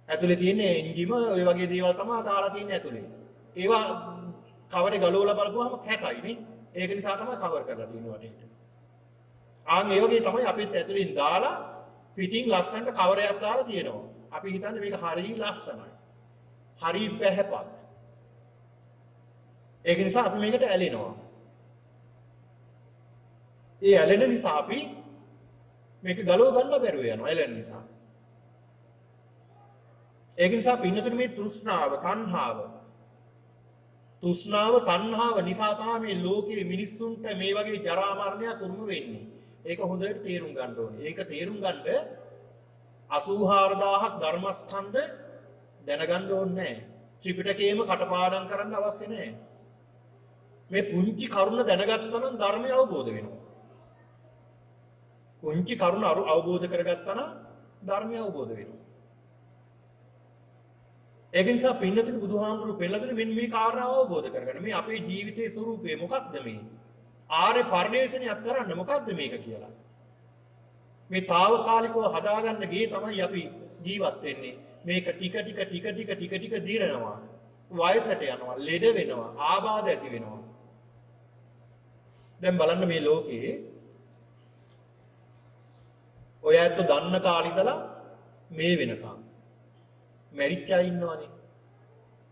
ඇතුලේ තියෙන්නේ එන්ජිම ඔය වගේ දේවල් තමයි දාලා තියෙන්නේ ඇතුලේ. ඒවා කවරේ ගලවලා බලපුවාම කැතයි නේ. ඒක නිසා තමයි කවර් කරලා තියෙන්නේ වටේට. ආන් ඒ වගේ තමයි අපිත් ඇතුලින් දාලා පිටින් ලස්සනට කවරයක් දාලා තියෙනවා. අපි හිතන්නේ මේක හරිය ලස්සනයි. හරිය පැහැපත්. ඒක නිසා අපි මේකට ඇලෙනවා. ඒ ඇලෙන නිසා අපි මේක ගලව ගන්න බැරුව යනවා ඇලෙන නිසා. ඒක නිසා පින්නතුනේ මේ තෘෂ්ණාව, තණ්හාව නිසා තමයි මේ ලෝකයේ මිනිස්සුන්ට මේ වගේ ජරා මරණයක් උරුම වෙන්නේ. ඒක හොඳට තේරුම් ගන්න ඕනේ. ඒක තේරුම් ගන්න 84000ක් ධර්මස්කන්ධ දැනගන්න ඕනේ නැහැ. ත්‍රිපිටකයේම කටපාඩම් කරන්න අවශ්‍ය නැහැ. මේ පුංචි කරුණ දැනගත්තා නම් ධර්මය අවබෝධ වෙනවා. පුංචි කරුණ අවබෝධ කරගත්තා නම් ධර්මය අවබෝධ වෙනවා. ඒක නිසා පින්නතුනි බුදුහාමුදුරු පෙන්නලා දෙන මෙන්න මේ කාරණාව අවබෝධ කරගන්න. මේ අපේ ජීවිතයේ ස්වરૂපය මොකක්ද මේ? ආර්ය පරිණේෂණයක් කරන්න මොකක්ද මේක කියලා. මේ తాවකාලිකව හදාගන්න ගේ තමයි අපි ජීවත් වෙන්නේ. මේක ටික දිරනවා. වයසට යනවා, ලෙඩ වෙනවා, ආබාධ ඇති වෙනවා. දැන් බලන්න මේ ලෝකේ ඔය ඇත්ත දන්න කාලේ ඉඳලා මේ වෙනකම් මැරිච්ච අය ඉන්නවනේ.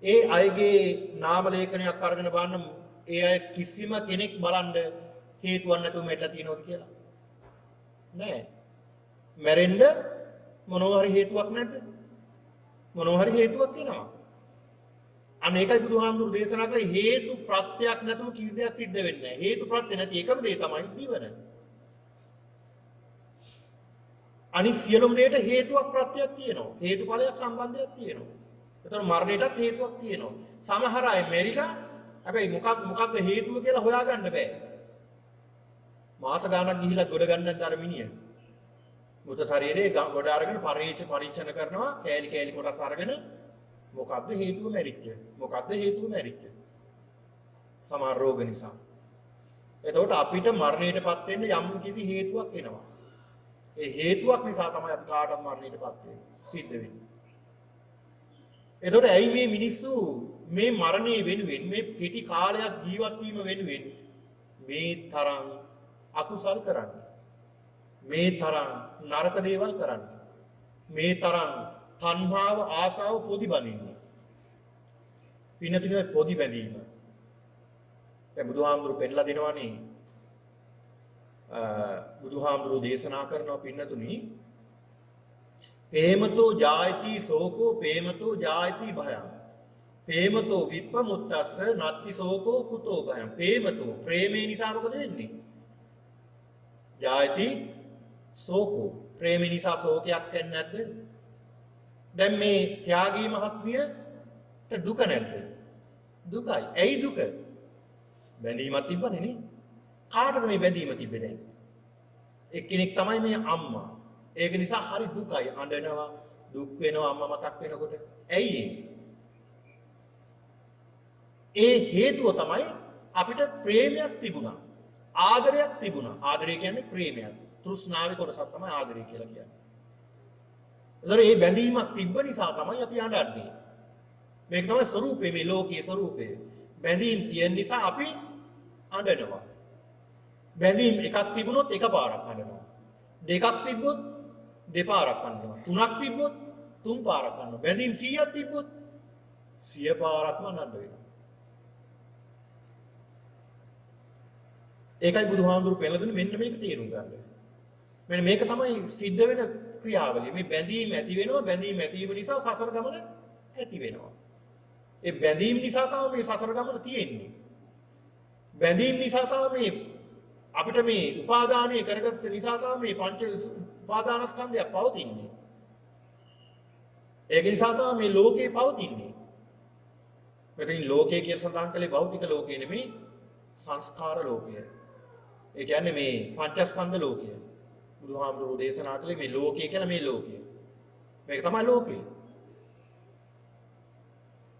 ඒ අයගේ නාම ලේඛනයක් අරගෙන බලන්න ඒ අය කිසිම කෙනෙක් බලන්න හේතුවක් නැතුව මැරලා තියෙනවද කියලා. නෑ. මැරෙන්න මොනවා හරි හේතුවක් නැද්ද? මොනවා හරි හේතුවක් තියෙනවා. අනේකයි බුදුහාමුදුරු දේශනා කළේ හේතු ප්‍රත්‍යක් නැතුව කිසි දෙයක් සිද්ධ වෙන්නේ නැහැ. හේතු ප්‍රත්‍ය නැති එකම දේ තමයි නිවන. අනිත් සියලුම දේට හේතුවක් ප්‍රත්‍යක් තියෙනවා. හේතුඵලයක් සම්බන්ධයක් තියෙනවා. ඒතර මරණයටත් හේතුවක් තියෙනවා. සමහර අය මෙරිලා හැබැයි මොකක්ද හේතුව කියලා හොයාගන්න බෑ. මාස ගාණක් ගිහිලා ගොඩ ගන්නත් අර මිනිහ. මුත ශරීරයේ ගොඩ අරගෙන පරීක්ෂණ කරනවා. කෑලි කොටස් අරගෙන මොකක්ද හේතුව මැරිච්ච? මොකක්ද හේතුව මැරිච්ච? සමහර රෝග නිසා. එතකොට අපිට මරණයටපත් වෙන්න යම් කිසි හේතුවක් එනවා. ඒ හේතුවක් නිසා තමයි අපි කාටවත් මරණයටපත් වෙන්නේ. සිද්ධ වෙන්නේ. එතකොට ඇයි මේ මිනිස්සු මේ මරණය වෙනුවෙන් මේ කෙටි කාලයක් ජීවත් වීම වෙනුවෙන් මේ තරම් අකුසල් කරන්නේ? මේ තරම් නරක දේවල් කරන්නේ? මේ තරම් තණ්හාව ආසාව පොදි බඳින්නේ? පින්නතුනේ පොදි බැඳීම. දැන් බුදුහාමුදුරු පෙන්නලා දෙනවනේ බුදුහාමුදුරු දේශනා කරනවා පින්නතුනි පේමතෝ ජායති සෝකෝ පේමතෝ ජායති භයං පේමතෝ විප්පමුත්තස්ස නත්ති සෝකෝ කුතෝ භයං පේමතෝ ප්‍රේමේ නිසා මොකද වෙන්නේ ජායති සෝකෝ ප්‍රේමේ නිසා සෝකයක් වෙන්නේ නැද්ද දැන් මේ ත්‍යාගී මහත්මියට දුක නැද්ද දුකයි ඇයි දුක බැඳීමක් තිබ්බනේ නේ කාටද මේ බැඳීම තිබ්බේ දැන් එක්කෙනෙක් තමයි මේ අම්මා ඒක නිසා හරි දුකයි අඬනවා දුක් වෙනවා අම්මා මතක් වෙනකොට ඇයි ඒ හේතුව තමයි අපිට ප්‍රේමයක් තිබුණා ආදරයක් තිබුණා ආදරය කියන්නේ ප්‍රේමයක් තෘෂ්ණාවේ කොටසක් තමයි ආදරය කියලා කියන්නේ ඒතර මේ බැඳීමක් තිබ්බ නිසා තමයි අපි අඬන්නේ මේක තමයි ස්වરૂපේ මේ ලෝකයේ ස්වરૂපේ බැඳීම් තියෙන නිසා අපි අඬනවා බැඳීම් එකක් තිබුණොත් එකපාරක් අඬනවා දෙකක් තිබ්බොත් දෙපාරක් අඬනවා තුනක් තිබ්බොත් තුන් පාරක් අඬනවා බැඳීම් 100ක් තිබ්බොත් 100 පාරක්ම අඬන්න වෙනවා ඒකයි බුදුහාමුදුරු පෙන්නලා දුන්නේ මෙන්න මේක තේරුම් ගන්න. මෙන්න මේක තමයි සිද්ධ වෙන ක්‍රියාවලිය. මේ බැඳීම් ඇති වෙනවා බැඳීම් ඇතිවීම නිසා සසර ගමන ඇති වෙනවා. ඒ බැඳීම් නිසා තමයි මේ සසර ගමන තියෙන්නේ. බැඳීම් නිසා තමයි අපිට මේ උපාදානය කරගත්ත නිසා තමයි මේ පංච උපාදානස්කන්ධය පවතින්නේ. ඒක නිසා තමයි මේ ලෝකේ පවතින්නේ. මෙතනින් ලෝකය කියලා සඳහන් කළේ භෞතික ලෝකය නෙමෙයි සංස්කාර ලෝකය. ඒ කියන්නේ මේ පංචස්කන්ධ ලෝකය. බුදුහාමුදුරුවෝ දේශනා කළේ මේ ලෝකය කියලා මේ ලෝකය. මේක තමයි ලෝකය.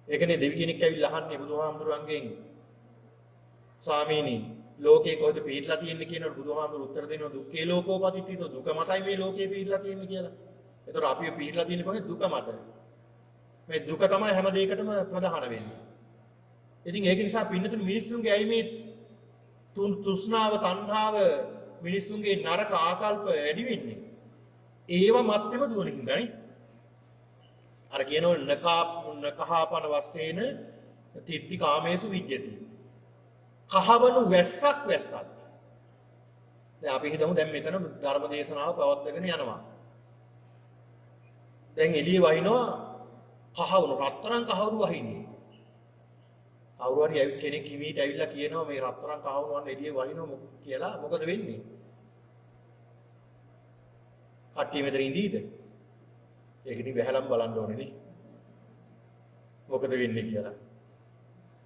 ඒකනේ දෙවි කෙනෙක් ඇවිල්ලා අහන්නේ බුදුහාමුදුරුවන්ගෙන් ස්වාමීනි ලෝකේ කොහෙද පිහිටලා තියෙන්නේ කියනකොට බුදුහාමුදුරුවෝ උත්තර දෙනවා දුක්ඛේ ලෝකෝපතිත්ථිතෝ දුක මතයි මේ ලෝකේ පිහිටලා තියෙන්නේ කියලා. ඒතර අපි පිහිටලා තියෙන්නේ කොහෙද දුක මත. මේ දුක තමයි හැම දෙයකටම ප්‍රධාන වෙන්නේ. ඉතින් ඒක නිසා පින්නතුන් මිනිස්සුන්ගේ ඇයි මේ තෘෂ්ණාව තණ්හාව මිනිස්සුන්ගේ නරක ආකල්ප වැඩි වෙන්නේ. ඒව මැත්තේම දුවන හින්දානේ. අර කියනවා නකහපන වස්සේන තිත්ති කාමේසු විජ්ජති. කහවණු වැස්සක් වැස්සක්. දැන් අපි හිතමු දැන් මෙතන ධර්ම දේශනාව පවත්වාගෙන යනවා. දැන් එළිය වහිනවා කහවණු රත්තරන් කහවණු වහින්නේ. කවුරු හරි කෙනෙක් හිමීට ඇවිල්ලා කියනවා මේ රත්තරන් කහවණු වන්න එළිය වහිනවා කියලා මොකද වෙන්නේ? කට්ටිය මෙතන ඉඳීද? ඒක ඉතින් වැහලම් බලන්න ඕනේ නේ. මොකද වෙන්නේ කියලා.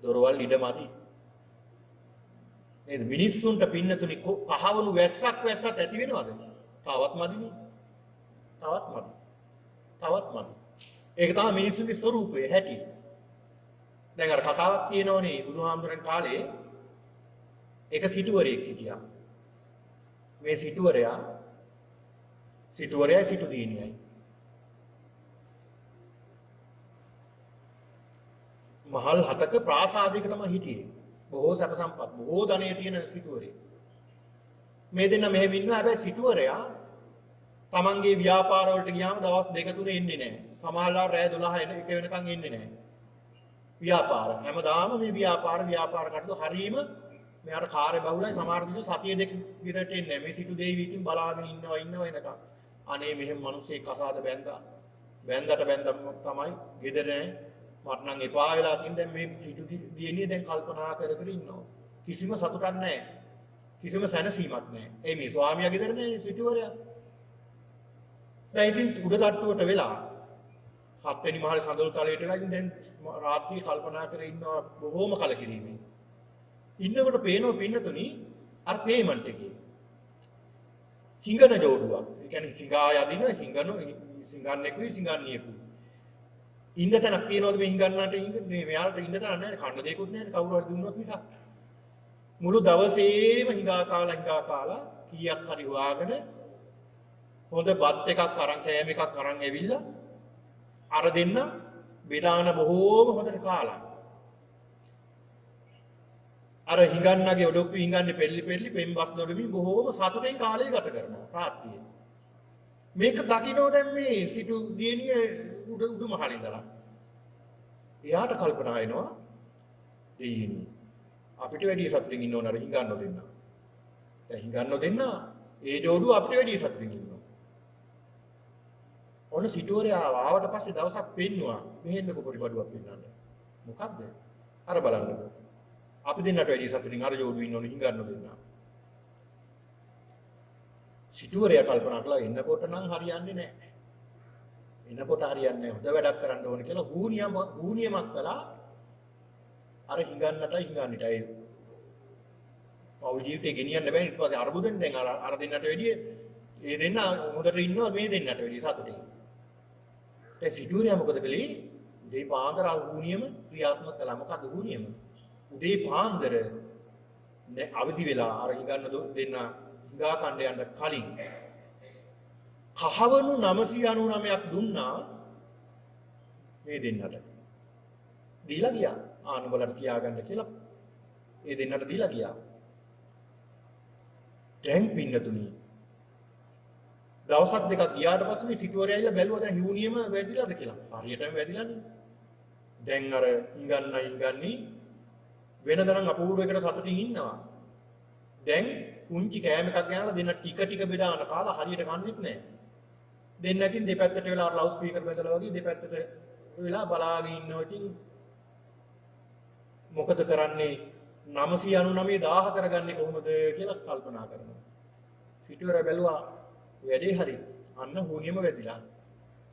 දොරවල් ඉඩමදි. නේද? මිනිස්සුන්ට පින්නතුනි කහවණු වැස්සක් ඇති වෙනවද? තවත් මදිනේ. තවත් මදි. ඒක තමයි මිනිස්සුන්ගේ ස්වરૂපය හැටි. දැන් අර කතාවක් තියෙනවනේ බුදුහාමුදුරන් කාලේ එක සිටුවරයෙක් හිටියා. මේ සිටුවරයා සිටු දිනියයි. මහල් 7ක ප්‍රාසාදයක තමයි හිටියේ. බොහෝ සැප සම්පත්, බොහෝ ධනෙ තියෙන සිටුවරයෙක්. මේ දෙන්න මෙහෙම ඉන්නවා. හැබැයි සිටුවරයා තමන්ගේ ව්‍යාපාර වලට ගියාම දවස් 2-3 එන්නේ නැහැ. සමහරවල් රෑ 12 1 වෙනකන් එන්නේ නැහැ. ව්‍යාපාර හැමදාම මේ ව්‍යාපාර කටයුතු හරීම මෙයාට කාර්ය බහුලයි. සමහර දින සතිය දෙක විතරට එන්නේ නැහැ. මේ සිටු දෙවියකින් බලාගෙන ඉන්නවා එනකන්. අනේ මෙහෙම මිනිස්සෙක් කසාද බැන්දට තමයි ගෙදර මට නම් එපා වෙලා තින් දැන් මේ සිටු දියණිය දැන් කල්පනා කර ඉන්නවා. කිසිම සතුටක් නැහැ. කිසිම සැනසීමක් නැහැ. ඒ මේ ස්වාමියා ගෙදර නැහැ සිටුවරයා. දැන් ඉතින් උඩ තට්ටුවට වෙලා 7 වෙනි මහලේ සඳල් තලයට වෙලා ඉතින් දැන් රාත්‍රියේ කල්පනා කර ඉන්නවා බොහොම කලකිරීමෙන්. ඉන්නකොට පේනවා පින්නතුනි අර පේමන්ට් එකේ හිඟන ජෝඩුවක්. ඒ කියන්නේ සිඟා යදින සිඟන්නෙකුයි සිඟන්නියෙකුයි. ඉන්න තැනක් තියනවාද මේ හිඟන්නන්ට මේ මෙයාලට ඉන්න තැනක් නැහැ. කන්න දෙයක්වත් නැහැ. කවුරු හරි දුන්නොත් මිසක්. මුළු දවසේම හිඟා කාලා කීයක් හරි හොයාගෙන හොඳ බත් එකක් අරන් කෑම එකක් අරන් ඇවිල්ලා අර දෙන්න බෙදාන බොහෝම හොඳට කාලා. අර හිඟන්නගේ ඔඩොක්කු හිඟන්නේ පෙල්ලි පෙම්බස් දොඩමින් බොහෝම සතුටින් කාලය ගත කරනවා රාත්‍රියේ. මේක දකින්නෝ දැන් මේ සිටු දියණිය උඩු මහලින් ඉඳලා. එයාට කල්පනා එනවා දෙයියනි අපිට වැඩි සතුටින් ඉන්න ඕන අර හිඟන්නෝ දෙන්න. දැන් හිඟන්නෝ දෙන්න ඒ ජෝඩුව අපිට වැඩි සතුටින් ඉන්නවා. ඔන්න සිටුවරයා ආවට පස්සේ දවසක් පෙන්නවා මෙහෙන්නකො පොඩි බඩුවක් පෙන්නන්න. මොකක්ද? අර බලන්නකො. අපි දෙන්නට වැඩි සතුටින් අර ජෝඩුව ඉන්න ඕනේ හිඟන්නෝ දෙන්න. සිටුවරයා කල්පනා කළා එන්නකොට නම් හරියන්නේ නැහැ. එන්නකොට හරියන්නේ නැහැ. හොඳ වැඩක් කරන්න ඕනේ කියලා හූනියමක් කළා. අර හිඟන්නටයි පෞල් ජීවිතේ ගෙනියන්න බෑ. ඊට පස්සේ අරබුදෙන් දැන් අර දෙන්නට වැඩි ඒ දෙන්න හොඳට ඉන්නවා මේ දෙන්නට වැඩි සතුටින්. දැන් සිටුවරයා මොකද කළේ? උදේ පාන්දර හූනියම ක්‍රියාත්මක කළා. මොකද්ද හූනියම? උදේ පාන්දර අවදි වෙලා අර හිඟන්න දෙන්න හිඟා කණ්ඩ යන්න කලින් කහවණු 999ක් දුන්නා මේ දෙන්නට. දීලා ගියා. ආනුබලට තියාගන්න කියලා ඒ දෙන්නට දීලා ගියා. දැන් පින්නතුණි දවසක් දෙකක් ගියාට පස්සේ මේ සිටුවරයා ඇවිල්ලා බැලුවා දැන් හිවුනියම වැදිලාද කියලා. හරියටම වැදිලානේ. දැන් අර හිඟන්නයි වෙනදනම් අපූර්වයකට සතුටින් ඉන්නවා. දැන් පුංචි කෑම එකක් ගෙනලා දෙන්න ටික බෙදාන කාලා හරියට කන්නේත් නැහැ. දෙන්න ඉතින් දෙපැත්තට වෙලා අර ලවුඩ් ස්පීකර් බෙදලා වගේ දෙපැත්තට වෙලා බලාගෙන ඉන්නවා. ඉතින් මොකද කරන්නේ 999 කරගන්නේ කොහොමද කියලා කල්පනා කරනවා. සිටුවරයා බැලුවා වැඩේ හරි. අන්න හුනියම වැදිලා.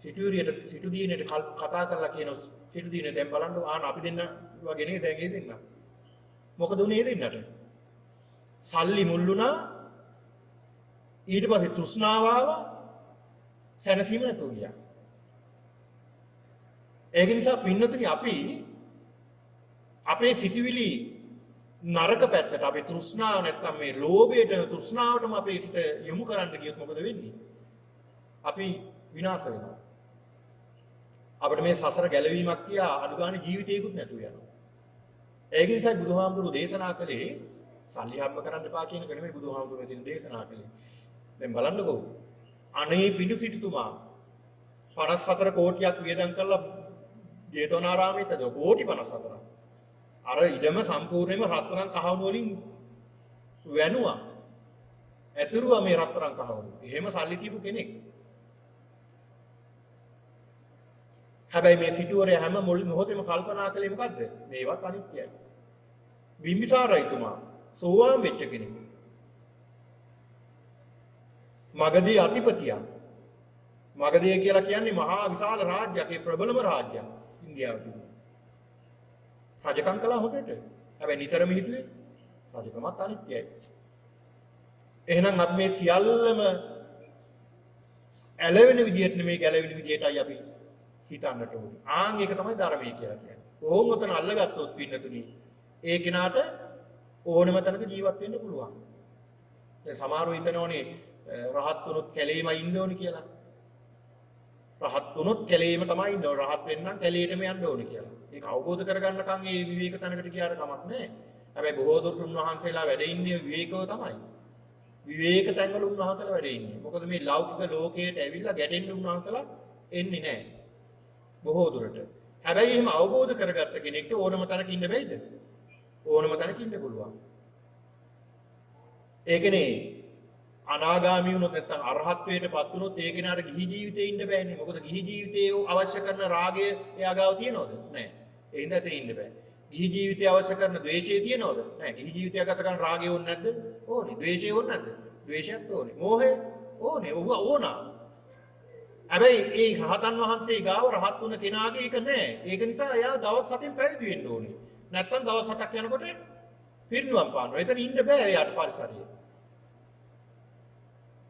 සිටු දිනේට කතා කරලා කියනවා සිටු දිනේ දැන් බලන්න අපි දෙන්න වගේ නේ දැන් ඒ දෙන්න. මොකද උනේ දෙන්නට? සල්ලි මුල්ලුණා. ඊට පස්සේ තෘෂ්ණාව ආවා. සැනසීම නැතුව ගියා. ඒක නිසා පින්නතුනි අපි අපේ සිතුවිලි නරක පැත්තට අපි තෘෂ්ණාව නැත්තම් මේ ලෝභයට තෘෂ්ණාවටම අපේ සිත යොමු කරන්න ගියොත් මොකද වෙන්නේ? අපි විනාශ වෙනවා. අපිට මේ සසර ගැලවීමක් තියා අනුගාන ජීවිතයකුත් නැතුව යනවා. ඒක නිසා බුදුහාමුදුරුවෝ දේශනා කළේ සල්ලි හම්බ කරන්න එපා කියන එක නෙමෙයි බුදුහාමුදුරුවෝ මෙතන දේශනා කළේ. දැන් බලන්නකෝ. අනේ පිඬු සිටුතුමා 54 කෝටියක් වියදම් කරලා ජේතවනාරාමයට කෝටි 54ක්. අර ඉඩම සම්පූර්ණයෙන්ම රත්තරන් කහවණු වලින් වැනුවා. ඇතුරුවා මේ රත්තරන් කහවණු. එහෙම සල්ලි තිබු කෙනෙක්. හැබැයි මේ සිටුවරයා හැම මොහොතේම කල්පනා කළේ මොකද්ද? මේවත් අනිත්‍යයි. බිම්බිසාර රජතුමා සෝවාන් වෙච්ච කෙනෙක්. මගධයේ අධිපතියා. මගධය කියලා කියන්නේ මහා විශාල රාජ්‍යයක්, ඒ ප්‍රබලම රාජ්‍යයක් ඉන්දියාවේ තිබුණා. රජකම් කළා හොඳට. හැබැයි නිතරම හිතුවේ රජකමත් අනිත්‍යයි. එහෙනම් අපි මේ සියල්ලම ඇලවෙන විදිහට නෙමෙයි ගැලවෙන විදිහටයි අපි හිතන්නට ඕනේ. ආන් ඒක තමයි ධර්මය කියලා කියන්නේ. ඕම් උතන අල්ලගත්තොත් පින්නතුනි ඒ කෙනාට ඕනම තැනක ජීවත් වෙන්න පුළුවන්. දැන් සමහරව හිතනෝනේ රහත් වුණොත් කැලේම ඉන්න ඕනේ කියලා. රහත් වුණොත් කැලේම තමයි ඉන්න ඕනේ. රහත් වෙන්න නම් කැලේටම යන්න ඕනේ කියලා. ඒක අවබෝධ කරගන්නකම් ඒ විවේක තැනකට ගියාට කමක් නැහැ. හැබැයි බොහෝ දුරට උන්වහන්සේලා වැඩ ඉන්නේ විවේකව තමයි. විවේක තැන්වල උන්වහන්සේලා වැඩ ඉන්නේ. මොකද මේ ලෞකික ලෝකයට ඇවිල්ලා ගැටෙන්න උන්වහන්සේලා එන්නේ නැහැ. බොහෝ දුරට. හැබැයි එහෙම අවබෝධ කරගත්ත කෙනෙක්ට ඕනම තැනක ඉන්න බැයිද? ඕනම තැනක ඉන්න පුළුවන්. ඒකනේ අනාගාමී වුණොත් නැත්නම් අරහත්ත්වයටපත් වුණොත් ඒ කෙනාට ගිහි ජීවිතේ ඉන්න බෑනේ. මොකද ගිහි ජීවිතේ අවශ්‍ය කරන රාගය එයා ගාව තියනවද? නැහැ. ඒ හින්දා එතන ඉන්න බෑ. ගිහි ජීවිතය අවශ්‍ය කරන ද්වේෂය තියනවද? නැහැ. ගිහි ජීවිතය ගත කරන රාගය ඕනේ නැද්ද? ඕනේ. ද්වේෂය ඕනේ නැද්ද? ද්වේෂයත් ඕනේ. මෝහය ඕනේ. ඔබ ඕනා. හැබැයි ඒ රහතන් වහන්සේ ගාව රහත් වුණ කෙනාගේ ඒක නෑ. ඒක නිසා එයා දවස් 7න් පැවිදි වෙන්න ඕනේ. නැත්නම් දවස් 7ක් යනකොට පිරිනුවම් පානවා. එතන ඉන්න බෑ එයාට පරිසරයේ.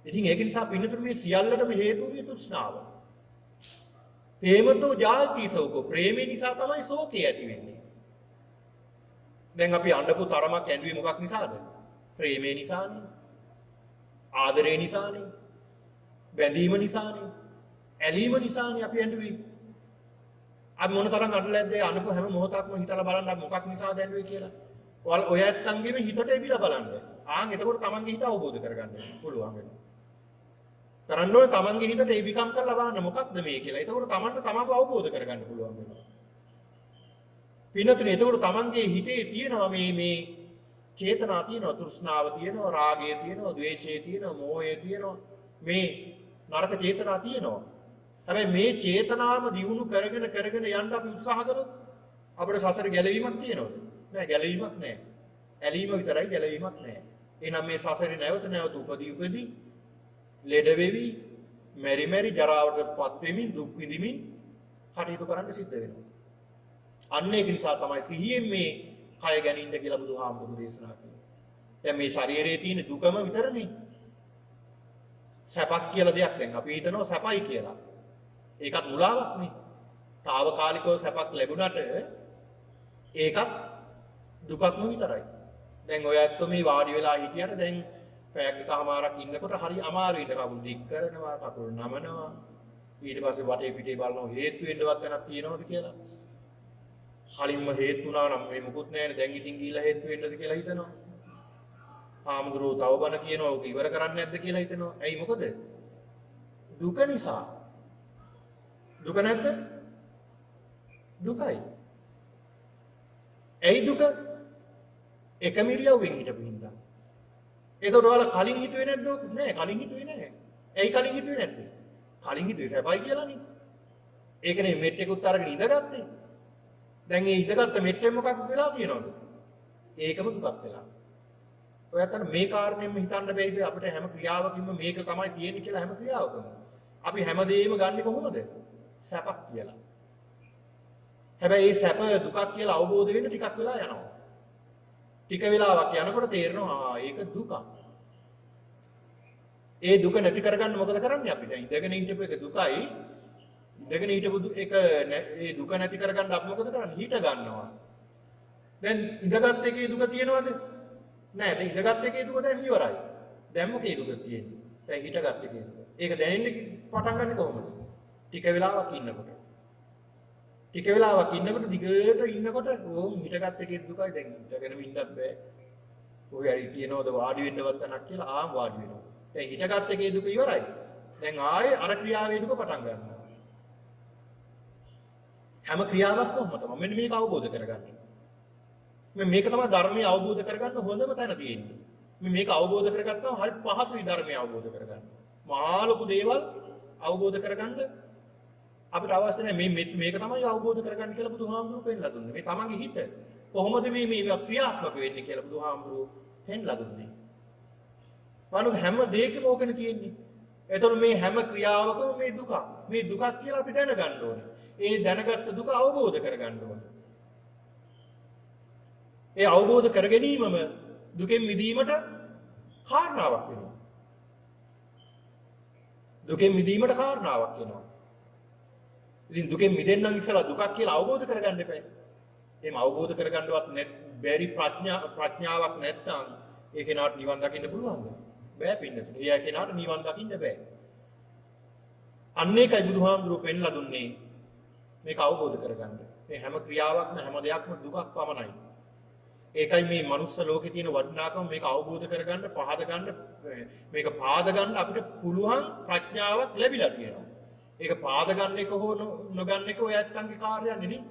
ඉතින් ඒක නිසා පින්නතුරු මේ සියල්ලටම හේතුව මේ තෘෂ්ණාව. ප්‍රේමතෝ ජාති සෝකෝ. ප්‍රේමේ නිසා තමයි ශෝකය ඇති වෙන්නේ. දැන් අපි අඬපු තරමක් ඇඬුවේ මොකක් නිසාද? ප්‍රේමේ නිසානේ. ආදරේ නිසානේ. බැඳීම නිසානේ. ඇලීම නිසානේ අපි ඇඬුවේ. අපි මොන තරම් අඬලැද්ද අඬපු හැම මොහොතක්ම හිතලා බලන්න මොකක් නිසාද ඇඬුවේ කියලා. ඔය ඇත්තන්ගෙම හිතට එවිලා බලන්න. ආන් එතකොට තමන්ගේ හිත අවබෝධ කරගන්න පුළුවන් වෙනවා. කරන්න ඕනේ තමන්ගේ හිතට ඒ විකම් කරලා බලන්න මොකක්ද මේ කියලා. එතකොට තමන්ට තමන්ව අවබෝධ කරගන්න පුළුවන් වෙනවා. පින්නතුනේ එතකොට තමන්ගේ හිතේ තියෙනවා මේ චේතනා තියෙනවා, තෘෂ්ණාව තියෙනවා, රාගය තියෙනවා, ද්වේෂය තියෙනවා, මෝහය තියෙනවා. මේ නරක චේතනා තියෙනවා. හැබැයි මේ චේතනාම දියුණු කරගෙන යන්න අපි උත්සාහ කරොත් අපේ සසර ගැලවීමක් තියෙනවද? නෑ, ගැලවීමක් නෑ. ඇලීම විතරයි, ගැලවීමක් නෑ. එහෙනම් මේ සසරේ නැවත උපදී ලෙඩ වෙවි, මෙරි ජරාවටපත් වෙමින් දුක් විඳිමින් කටයුතු කරන්න සිද්ධ වෙනවා. අන්න ඒක නිසා තමයි සිහියෙන් මේ කය ගැනින්න කියලා බුදුහාමුදුරු දේශනා කළේ. දැන් මේ ශරීරයේ තියෙන දුකම විතරනේ. සැපක් කියලා දෙයක් දැන් අපි හිතනවා සැපයි කියලා. ඒකත් මුලාවක් නේ. తాවකාලිකව සැපක් ලැබුණාට ඒකත් දුකක්ම විතරයි. දැන් ඔය ඇත්තෝ මේ වාඩි වෙලා හිටියට දැන් පැයක් එකමාරක් ඉන්නකොට හරි අමාරුයි. කකුල් දික් කරනවා, කකුල් නමනවා. ඊට පස්සේ වටේ පිටේ බලනවා හේතු වෙන්නවත් නැක් තියනවද කියලා. කලින්ම හේතු වුණා නම් මේ මුකුත් නැහැ දැන් ඉතින් ගිහිල්ලා හේතු වෙන්නද කියලා හිතනවා. ආමුදුරෝ තව බන කියනවා ඔක ඉවර කරන්නේ නැද්ද කියලා හිතනවා. ඇයි මොකද? දුක නිසා. දුක නැද්ද? දුකයි. ඇයි දුක? එකම ඉරියව්වෙන් හිටපු හින්දා. ඒකට ඔයාලා කලින් හිතුවේ නැද්ද? නෑ කලින් හිතුවේ නෑ. ඇයි කලින් හිතුවේ නැත්තේ? කලින් හිතුවේ සැපයි කියලානේ. ඒකනේ මෙට් එකකුත් අරගෙන ඉඳගත්තේ. දැන් ඒ ඉඳගත්ත මෙට්ටෙන් මොකක් වෙලා තියෙනවද? ඒකම දුකක් වෙලා. ඔයත් මේ කාරණෙම හිතන්න බැයිද අපිට හැම ක්‍රියාවකින්ම මේක තමයි තියෙන්නේ කියලා හැම ක්‍රියාවකම. අපි හැමදේම ගන්නෙ කොහොමද? සැපක් කියලා. හැබැයි මේ සැප දුකක් කියලා අවබෝධ වෙන්න ටිකක් වෙලා යනවා. ටික වෙලාවක් යනකොට තේරෙනවා ඒක දුකක්. ඒ දුක නැති කරගන්න මොකද කරන්නේ අපි? දැන් ඉඳගෙන හිටපු එක දුකයි. ඉඳගෙන හිටපු එක ඒ දුක නැති කරගන්න අපි මොකද කරන්නේ? හිට ගන්නවා. දැන් ඉඳගත් එකේ දුක තියෙනවද? නෑ. දැන් ඉඳගත් එකේ දුක දැන් ඉවරයි. දැන් මොකේ දුක තියෙන්නේ? දැන් හිටගත් එකේ දුක. ඒක දැනෙන්නේ පටන් ගන්න කොහොමද? ටික වෙලාවක් ඉන්නකොට. ටික වෙලාවක් ඉන්නකොට දිගට ඉන්නකොට ඕම් හිටගත් එකේ දුකයි දැන් හිටගෙන ඉන්නත් බෑ. කොහේ හරි තියනවද වාඩි වෙන්නවත් තැනක් කියලා ආම් වාඩි වෙනවා. දැන් හිටගත් එකේ දුක ඉවරයි. දැන් ආයේ අර ක්‍රියාවේ දුක පටන් ගන්නවා. හැම ක්‍රියාවක්ම කොහොමද තමයි මෙන්න මේක අවබෝධ කරගන්නේ. මේක තමයි ධර්මයේ අවබෝධ කරගන්න හොඳම තැන තියෙන්නේ. මේක අවබෝධ කරගත්තාම හරි පහසුයි ධර්මයේ අවබෝධ කරගන්න. මහා ලොකු දේවල් අවබෝධ කරගන්න අපිට අවශ්‍ය නැහැ. මේක තමයි අවබෝධ කරගන්න කියලා බුදුහාමුදුරුවෝ පෙන්නලා දුන්නේ. මේ තමන්ගේ හිත කොහොමද මේ ක්‍රියාත්මක වෙන්නේ කියලා බුදුහාමුදුරුවෝ පෙන්නලා දුන්නේ. බලන්න හැම දෙයකම ඕකනේ තියෙන්නේ. එතකොට මේ හැම ක්‍රියාවකම මේ දුක. මේ දුකක් කියලා අපි දැනගන්න ඕනේ. ඒ දැනගත්ත දුක අවබෝධ කරගන්න ඕනේ. ඒ අවබෝධ කර ගැනීමම දුකෙන් මිදීමට කාරණාවක් වෙනවා. දුකෙන් මිදීමට කාරණාවක් වෙනවා. ඉතින් දුකෙන් මිදෙන්න නම් ඉස්සලා දුකක් කියලා අවබෝධ කරගන්න එපා. එහෙම අවබෝධ කරගන්නවත් බැරි ප්‍රඥාවක් නැත්නම් ඒ කෙනාට නිවන් දකින්න පුළුවන්ද? බෑ පින්නතුනි. ඒ කෙනාට නිවන් දකින්න බෑ. අන්න ඒකයි බුදුහාමුදුරුවෝ පෙන්ලා දුන්නේ මේක අවබෝධ කරගන්න. මේ හැම ක්‍රියාවක්ම හැම දෙයක්ම දුකක් පමණයි. ඒකයි මේ මනුස්ස ලෝකේ තියෙන වටිනාකම මේක අවබෝධ කරගන්න, පහද ගන්න, මේක පාද ගන්න අපිට පුළුවන් ප්‍රඥාවක් ලැබිලා තියෙනවා. ඒක පාද ගන්න එක හෝ නොගන්න එක ඔය ඇත්තන්ගේ කාර්යයක් නෙවෙයි.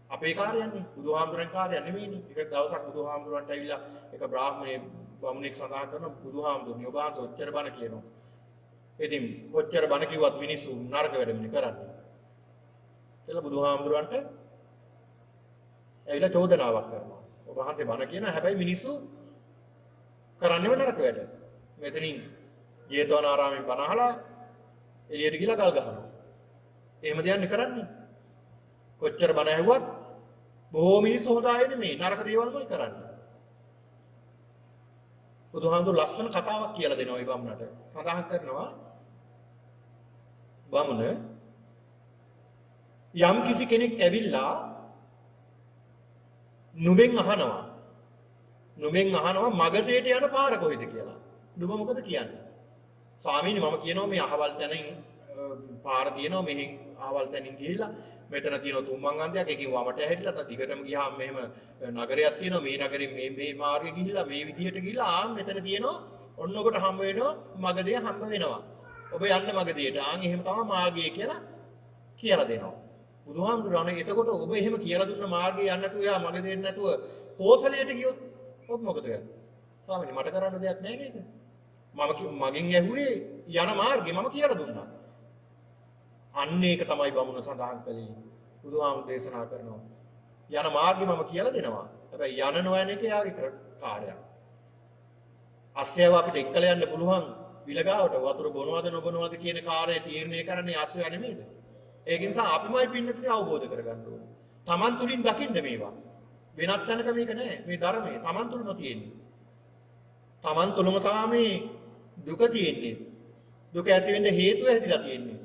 අපේ කාර්යයක් නෙවෙයි. බුදුහාමුදුරන් කාර්යයක් නෙවෙයිනේ. ඒක දවසක් බුදුහාමුදුරන්ට ඇවිල්ලා එක බ්‍රාහ්මණයෙක් බමුණෙක් සඳහන් කරන බුදුහාමුදුරනේ ඔබ වහන්සේ ඔච්චර බණ කියනවා. ඉතින් කොච්චර බණ කිව්වත් මිනිස්සු නරක වැඩමනේ කරන්නේ. කියලා බුදුහාමුදුරන්ට ඇවිල්ලා චෝදනාවක් කරනවා. ඔබ වහන්සේ බණ කියනවා හැබැයි මිනිස්සු කරන්නේම නරක වැඩ. මෙතනින් ජේතවනාරාමයෙන් බණ අහලා එළියට ගිහලා ගල් ගහනවා. එහෙම දෙයක් කරන්නේ. කොච්චර බණ ඇහුවත් බොහෝ මිනිස්සු හොඳ අය නෙමෙයි නරක දේවල්මයි කරන්නේ. බුදුහාමුදුරු ලස්සන කතාවක් කියලා දෙනවා මේ බමුණට. සඳහන් කරනවා බමුණ යම් කිසි කෙනෙක් ඇවිල්ලා නුඹෙන් අහනවා මගතේට යන පාර කොහෙද කියලා. නුඹ මොකද කියන්නේ? ස්වාමීනි මම කියනවා මේ අහවල් තැනින් පාර තියෙනවා මෙහෙන් අහවල් තැනින් ගිහිල්ලා මෙතන තියෙන තුම්මන් අන්දයක් එකකින් වමට ඇහැරිලා තත් දිගටම ගියාම මෙහෙම නගරයක් තියෙනවා මේ නගරෙන් මේ මාර්ගෙ ගිහිල්ලා මේ විදිහට ගිහිල්ලා මෙතන තියෙනවා ඔන්න ඔකට හම්බ වෙනවා මගදේ හම්බ වෙනවා. ඔබ යන්න මගදේට. එහෙම තමයි මාර්ගය කියලා දෙනවා. බුදුහාමුදුරනේ එතකොට ඔබ එහෙම කියලා දුන්න මාර්ගය යන්න නැතුව එයා මගදේට නැතුව කෝසලයට ගියොත් ඔබ මොකද කරන්නේ? ස්වාමීනි මට කරන්න දෙයක් නැහැ නේද? මගෙන් ඇහුවේ යන මාර්ගය මම කියලා දුන්නා. අන්න ඒක තමයි බමුණ සඳහන් කළේ. බුදුහාමුදුරු දේශනා කරනවා. යන මාර්ගය මම කියලා දෙනවා. හැබැයි යන නොයන එක යාගේ කාර්යයක්. අස්සයව අපිට එක්කලා යන්න පුළුවන් විලගාවට වතුර බොනවද නොබොනවද කියන කාර්යය තීරණය කරන්නේ අස්සය නෙමෙයිද? ඒක නිසා අපිමයි පින්නතුනේ අවබෝධ කරගන්න ඕනේ. Taman තුලින් දකින්න මේවා. වෙනත් තැනක මේක නෑ. මේ ධර්මයේ Taman තුලම තියෙන්නේ. Taman තුලම තමයි දුක තියෙන්නේ. දුක ඇති වෙන්න හේතුව හැදිලා තියෙන්නේ.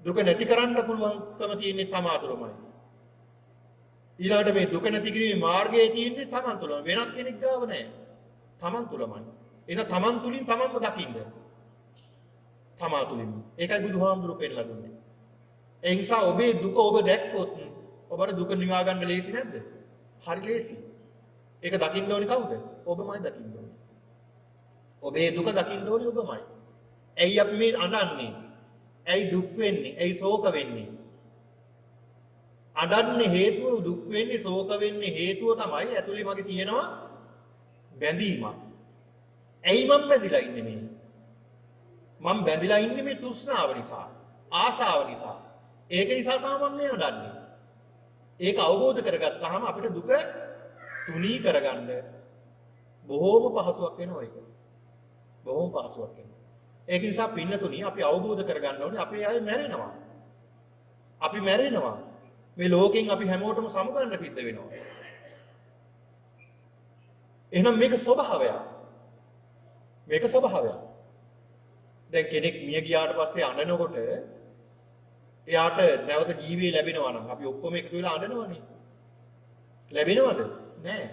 දුක නැති කරන්න පුළුවන්කම තියෙන්නේ තමා තුළමයි. ඊළඟට මේ දුක නැති කිරීමේ මාර්ගය තියෙන්නේ තමන් තුළම. වෙනත් කෙනෙක් ගාව නැහැ. තමන් තුළමයි. එහෙනම් තමන් තුලින් තමන්ම දකින්න. තමා තුලින්. ඒකයි බුදුහාමුදුරු පෙන්නලා දුන්නේ. ඒ නිසා ඔබේ දුක ඔබ දැක්කොත් ඔබට දුක නිවා ගන්න ලේසි නැද්ද? හරි ලේසි. ඒක දකින්න ඕනේ කවුද? ඔබමයි දකින්න ඕනේ. ඔබේ දුක දකින්න ඕනේ ඔබමයි. ඇයි අපි මේ අඬන්නේ? ඇයි දුක් වෙන්නේ? ඇයි ශෝක වෙන්නේ? අඬන්නේ හේතුව දුක් වෙන්නේ ශෝක වෙන්නේ හේතුව තමයි ඇතුලේ මගේ තියෙනවා බැඳීමක්. ඇයි මම බැඳිලා ඉන්නේ මේ? මම බැඳිලා ඉන්නේ මේ තෘෂ්ණාව නිසා, ආශාව නිසා. ඒක නිසා තමයි මම මේ අඬන්නේ. ඒක අවබෝධ කරගත්තාම අපිට දුක තුනී කරගන්න බොහෝම පහසුවක් වෙනවා ඒක. බොහෝම පහසුවක් වෙනවා. ඒක නිසා පින්නතුනි අපි අවබෝධ කරගන්න ඕනේ අපේ අය මැරෙනවා. අපි මැරෙනවා. මේ ලෝකෙන් අපි හැමෝටම සමුගන්න සිද්ධ වෙනවා. එහෙනම් මේක ස්වභාවයක්. මේක ස්වභාවයක්. දැන් කෙනෙක් මිය ගියාට පස්සේ අඬනකොට එයාට නැවත ජීවිතය ලැබෙනවා නම් අපි ඔක්කොම එකතු වෙලා අඬනවනේ. ලැබෙනවද? නෑ.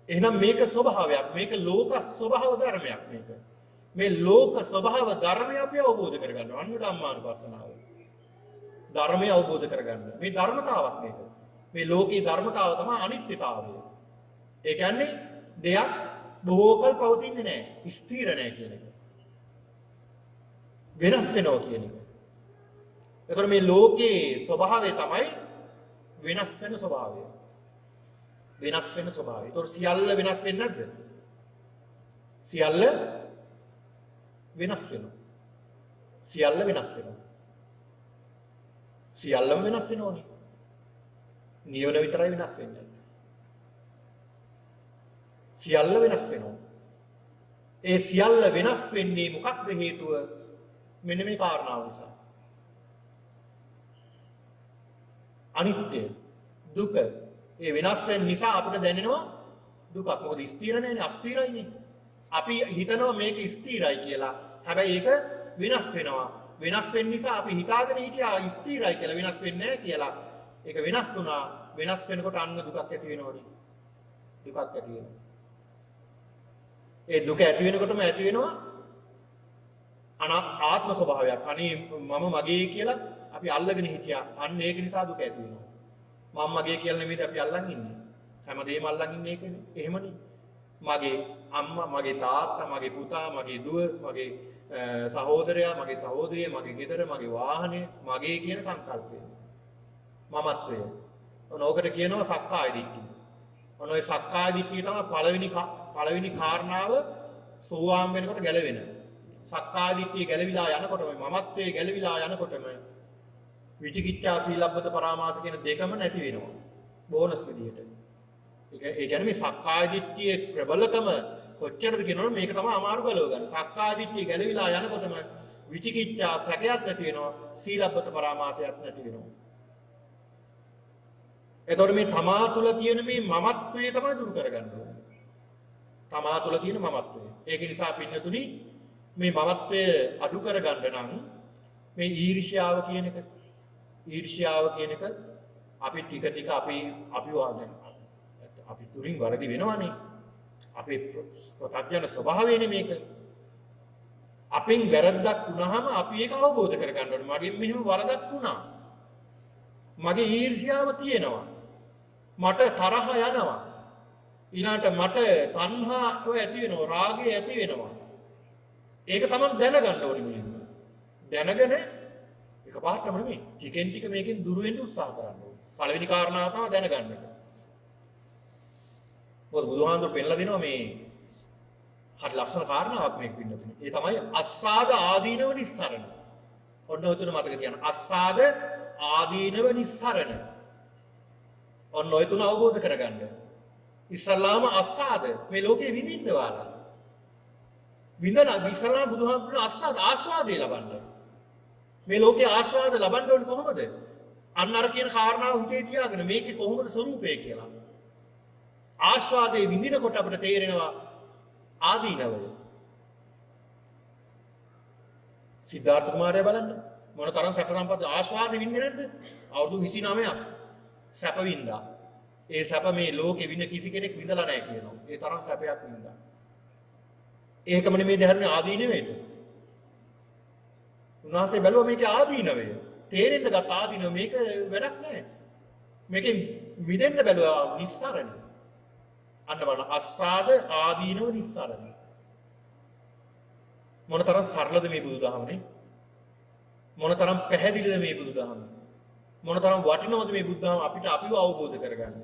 එහෙනම් මේක ස්වභාවයක්. මේක ලෝක ස්වභාව ධර්මයක් මේක. මේ ලෝක ස්වභාව ධර්මය අපි අවබෝධ කරගන්න. අන්න ධම්මානුපස්සනාව. ධර්මය අවබෝධ කරගන්න. මේ ධර්මතාවක් මේක. මේ ලෝකේ ධර්මතාව තමයි අනිත්‍යතාවය. ඒ කියන්නේ දෙයක් බොහෝ කල් පවතින්නේ නැහැ. ස්ථිර නැහැ කියන එක. වෙනස් වෙනවා කියන එක. ඒතර මේ ලෝකේ ස්වභාවය තමයි වෙනස් වෙන ස්වභාවය. වෙනස් වෙන ස්වභාවය. ඒතර සියල්ල වෙනස් වෙන්නේ නැද්ද? සියල්ල වෙනස් වෙනවා. සියල්ල වෙනස් වෙනවා. සියල්ලම වෙනස් වෙනෝනේ. නිවන විතරයි වෙනස් වෙන්නේ. සියල්ල වෙනස් වෙනවා. ඒ සියල්ල වෙනස් වෙන්නේ මොකක්ද හේතුව? මෙන්න මේ කාරණාව නිසා. අනිත්‍ය, දුක. ඒ වෙනස් වෙන නිසා අපිට දැනෙනවා දුකක්. මොකද ස්ථිර නැහැනේ, අස්ථිරයිනේ. අපි හිතනවා මේක ස්ථිරයි කියලා. හැබැයි ඒක වෙනස් වෙනවා. වෙනස් වෙන නිසා අපි හිතාගෙන හිටියා ස්ථිරයි කියලා, වෙනස් වෙන්නේ නැහැ කියලා. ඒක වෙනස් වුණා. වෙනස් වෙනකොට අන්න දුකක් ඇති වෙනවනේ. දුකක් ඇති වෙනවා. ඒ දුක ඇති වෙනකොටම ඇති වෙනවා ආත්ම ස්වභාවයක්. අනේ මම මගේ කියලා අපි අල්ලගෙන හිටියා. අන්න ඒක නිසා දුක ඇති වෙනවා. මම මගේ කියලා නෙමෙයි අපි අල්ලන් ඉන්නේ. හැමදේම අල්ලන් ඉන්නේ ඒකනේ. එහෙමනේ. මගේ අම්මා, මගේ තාත්තා, මගේ පුතා, මගේ දුව, මගේ සහෝදරයා, මගේ සහෝදරිය, මගේ ගෙදර, මගේ වාහනය, මගේ කියන සංකල්පය. මමත්වය. ඕකට කියනවා සක්කාය දිට්ඨිය. ඔය සක්කාය දිට්ඨිය තමයි පළවෙනි කාරණාව සෝවාන් වෙනකොට ගැලවෙන. සක්කාය දිට්ඨිය ගැලවිලා යනකොටම මමත්වයේ ගැලවිලා යනකොටම විචිකිච්ඡා සීලබ්බත පරාමාස කියන දෙකම නැති වෙනවා. බෝනස් විදියට. ඒ කියන්නේ මේ සක්කාය දිට්ඨියේ ප්‍රබලකම කොච්චරද කියනවනේ මේක තමයි අමාරු ගලව ගන්න. සක්කාය දිට්ඨිය ගැලවිලා යනකොටම විචිකිච්ඡා සැකයක් නැති වෙනවා. සීලබ්බත පරාමාසයක් නැති වෙනවා. එතකොට මේ තමා තුළ තියෙන මේ මමත්වය තමයි දුරු කරගන්න ඕනේ. තමා තුළ තියෙන මමත්වය. ඒක නිසා පින්නතුනි මේ මමත්වය අඩු කරගන්න නම් මේ ඊර්ෂ්‍යාව කියන එක අපි ටික ටික අපි තුලින් වරදි වෙනවනේ. අපේ ප්‍රත්‍යඥ ස්වභාවයනේ මේක. අපෙන් වැරද්දක් වුණාම අපි ඒක අවබෝධ කරගන්න ඕනේ. මගෙන් මෙහෙම වරදක් වුණා. මගේ ඊර්ෂ්‍යාව තියෙනවා. මට තරහ යනවා. ඊළාට මට තණ්හාව ඇති වෙනවා, රාගය ඇති වෙනවා. ඒක තමයි දැනගන්න ඕනේ මුලින්ම. දැනගෙන එකපාරටම නෙමෙයි. ටිකෙන් ටික මේකෙන් දුර වෙන්න උත්සාහ කරන්න ඕනේ. පළවෙනි කාරණාව තමයි දැනගන්න එක. මොකද බුදුහාමුදුරු පෙන්නලා දෙනවා මේ හරි ලස්සන කාරණාවක් මේක පින්නතුනේ. ඒ තමයි අස්සාද ආදීනව නිස්සරණ. ඔන්න ඔය තුන මතක තියාගන්න. අස්සාද ආදීනව නිස්සරණ. ඔන්න ඔය තුන අවබෝධ කරගන්න. ඉස්සල්ලාම අස්සාද මේ ලෝකේ විඳින්න වාලා. විඳන ඉස්සල්ලාම බුදුහාමුදුරු අස්සාද ආස්වාදේ ලබන්න. මේ ලෝකේ ආස්වාද ලබන්න ඕනේ කොහොමද? අන්න අර කියන කාරණාව හිතේ තියාගෙන මේකේ කොහොමද ස්වરૂපය කියලා. ආස්වාදේ විඳිනකොට අපිට තේරෙනවා ආදීනවය. සිද්ධාර්ථ කුමාරයා බලන්න මොන තරම් සැප සම්පත් ආස්වාදේ විඳින්නේ නැද්ද? අවුරුදු 29ක් සැප වින්දා. ඒ සැප මේ ලෝකෙ විඳ කිසි කෙනෙක් විඳලා නැහැ කියනවා. ඒ තරම් සැපයක් වින්දා. ඒකම නෙමේ දැහැරෙන ආදීනවයට. උන්වහන්සේ බැලුවා මේකේ ආදීනවය. තේරෙන්න ගත්ත ආදීනව මේක වැඩක් නැහැ. මේකෙන් මිදෙන්න බැලුවා නිස්සාරණ. අන්න බලන්න අස්සාද ආදීනව නිස්සාරණ. මොන තරම් සරලද මේ බුදුදහමනේ. මොන තරම් පැහැදිලිද මේ බුදුදහම. මොන තරම් වටිනවද මේ බුදුදහම අපිට අපිව අවබෝධ කරගන්න.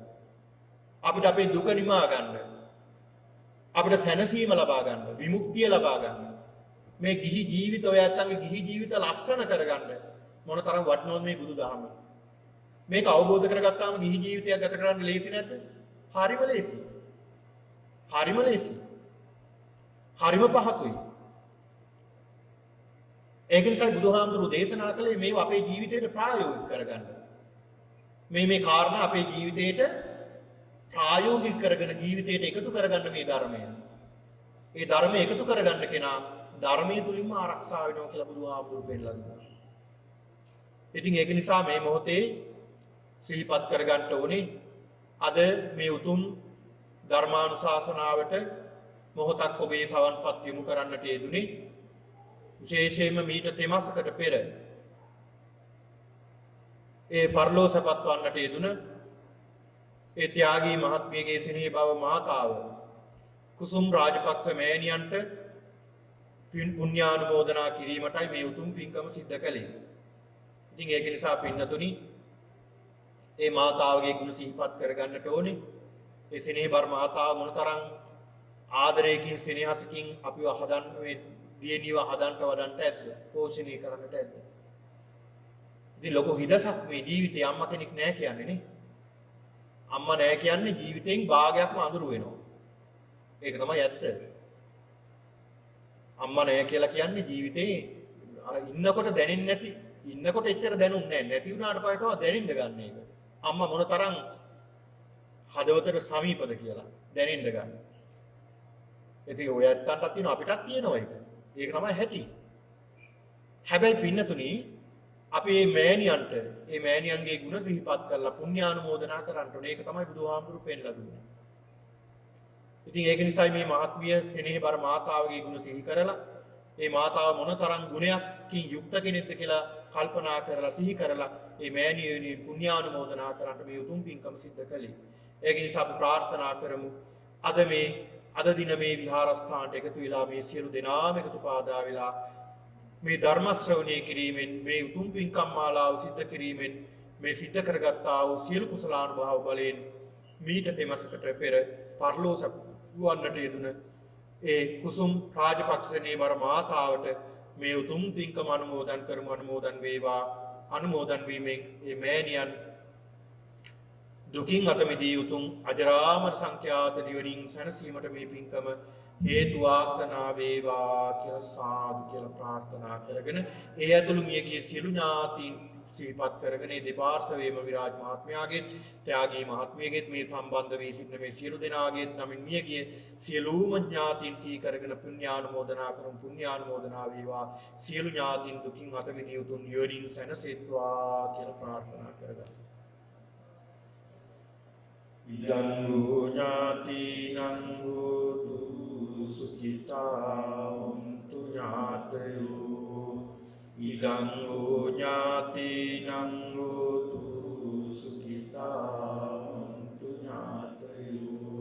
අපිට අපේ දුක නිමා ගන්න. අපිට සැනසීම ලබා ගන්න, විමුක්තිය ලබා ගන්න. මේ ගිහි ජීවිත ඔය ඇත්තන්ගේ ගිහි ජීවිත ලස්සන කරගන්න මොන තරම් වටිනවද මේ බුදුදහම. මේක අවබෝධ කරගත්තාම ගිහි ජීවිතයක් ගත කරන්න ලේසි නැද්ද? හරිම ලේසි. හරිම ලේසි. හරිම පහසුයි. ඒක නිසා බුදුහාමුදුරු දේශනා කළේ මේව අපේ ජීවිතයට ප්‍රායෝගික කරගන්න. මේ කාරණා අපේ ජීවිතයට ප්‍රායෝගික කරගෙන ජීවිතයට එකතු කරගන්න මේ ධර්මය. ඒ ධර්මය එකතු කරගන්න කෙනා ධර්මයේ තුලින්ම ආරක්ෂා වෙනවා කියලා බුදුහාමුදුරු පෙන්නලා දුන්නා. ඉතින් ඒක නිසා මේ මොහොතේ සිහිපත් කරගන්න ඕනේ අද මේ උතුම් ධර්මානුශාසනාවට මොහොතක් ඔබේ සවන්පත් යොමු කරන්නට යෙදුනේ. විශේෂයෙන්ම මීට තෙමසකට පෙර ඒ පරලෝසපත් වන්නට යෙදුන ඒ ත්‍යාගී මහත්මියගේ සිනහි බව මාතාව කුසුම් රාජපක්ෂ මෑණියන්ට පුණ්‍යානුමෝදනා කිරීමටයි මේ උතුම් පින්කම සිද්ධ කළේ. ඉතින් ඒක නිසා පින්නතුනි ඒ මාතාවගේ ගුණ සිහිපත් කරගන්නට ඕනේ. ඒ සෙනෙහබර මාතාව මොනතරම් ආදරයකින් සෙනෙහසකින් අපිව හදන්න මේ දියණියව හදන්නට වඩන්නට ඇද්ද? පෝෂණය කරන්නට ඇද්ද? ඉතින් ලොකු හිදසක් මේ ජීවිතේ අම්මා කෙනෙක් නැහැ කියන්නේ නේ. අම්මා නැහැ කියන්නේ ජීවිතෙන් භාගයක්ම අඳුරු වෙනවා. ඒක තමයි ඇත්ත. අම්මා නැහැ කියලා කියන්නේ ජීවිතේ අර ඉන්නකොට දැනෙන්නේ නැති ඉන්නකොට එච්චර දැනුන්නේ නැහැ. නැති වුණාට පස්සේ තමයි දැනෙන්න ගන්න එක. අම්මා මොනතරම් හදවතට සමීපද කියලා දැනෙන්න ගන්න. ඉතින් ඔය ඇත්තන්ටත් තියෙනවා අපිටත් තියෙනවා ඒක. ඒක තමයි හැටි. හැබැයි පින්නතුනි අපි මේ මෑණියන්ගේ ගුණ සිහිපත් කරලා පුණ්‍යානුමෝදනා කරන්න ඕනේ. ඒක තමයි බුදුහාමුදුරු පෙන්ලා දුන්නේ. ඉතින් ඒක නිසා මේ මහත්මිය සෙනෙහබර මාතාවගේ ගුණ සිහි කරලා මේ මාතාව මොනතරම් ගුණයක්කින් යුක්ත කෙනෙක්ද කියලා කල්පනා කරලා සිහි කරලා මේ මෑණියනි පුණ්‍යානුමෝදනා කරන්න මේ උතුම් පින්කම සිද්ධ කළේ. ඒක නිසා අපි ප්‍රාර්ථනා කරමු අද දින මේ විහාරස්ථානට එකතු වෙලා මේ සියලු දෙනාම එකතු පාදා වෙලා මේ ධර්ම ශ්‍රවණය කිරීමෙන් මේ උතුම් පින්කම් මාලාව සිද්ධ කිරීමෙන් මේ සිද්ධ කරගත්තා වූ සියලු කුසලානුභාව බලයෙන් මීට දෙමසකට පෙර පරලෝසක් වන්නට යෙදුන ඒ කුසුම් රාජපක්ෂනේ වර මාතාවට මේ උතුම් පින්කම අනුමෝදන් කරමු. අනුමෝදන් වේවා. අනුමෝදන් වීමෙන් මේ මෑණියන් දුකින් අත මිදී උතුම් අජරාමර සංඛ්‍යාත නිවනින් සැනසීමට මේ පින්කම හේතු වාසනා වේවා කියලා සාදු කියලා ප්‍රාර්ථනා කරගෙන ඒ ඇතුළු මියගිය සියලු ඥාතීන් සිහිපත් කරගෙන මේ දෙපාර්ශවයේම විරාජ් මහත්මයාගේ ත්‍යාගී මහත්මියගේ මේ සම්බන්ධ වී සිටින මේ සියලු දෙනාගේ නමින් මියගිය සියලුම ඥාතීන් සිහි කරගෙන පුණ්‍යානුමෝදනා කරමු. පුණ්‍යානුමෝදනා වේවා. සියලු ඥාතීන් දුකින් අත මිදී උතුම් නිවනින් සැනසෙත්වා කියලා ප්‍රාර්ථනා කරගන්න. ඉදං ඥාතිනං හෝතු සුඛිතා හොන්තු ඥාතයෝ ඉදං ඥාතිනං හෝතු සුඛිතා හොන්තු ඥාතයෝ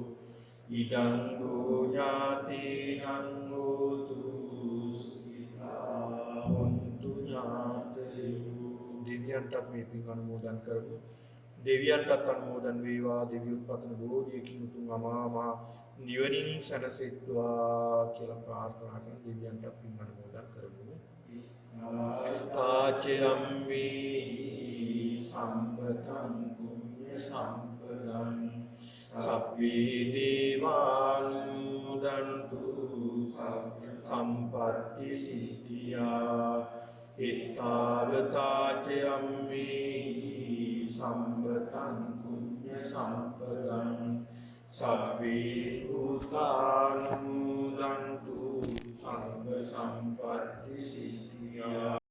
ඉදං ඥාතිනං හෝතු සුඛිතා හොන්තු ඥාතයෝ. දෙවියන්ටත් මේ පින් අනුමෝදන් කරමු. දෙවියන්ටත් අනුමෝදන් වේවා. දෙවියොත්පතන බෝධියකින් උතුම් අමා මහ නිවනින් සැනසෙත්වා කියලා ප්‍රාර්ථනා කරන දෙවියන්ටත් පින් අනුමෝදන් කරමු. ආචයම්මි සම්පතං පුඤ්ඤ සම්පදං සබ්බේ දේවානුමෝදන්තු සම්පත්ති සිද්ධියා ඉත්තාවතාචයම්මි සම්පතං පුඤ්ඤ සම්පදං සබ්බේ භූතානුමෝදන්තු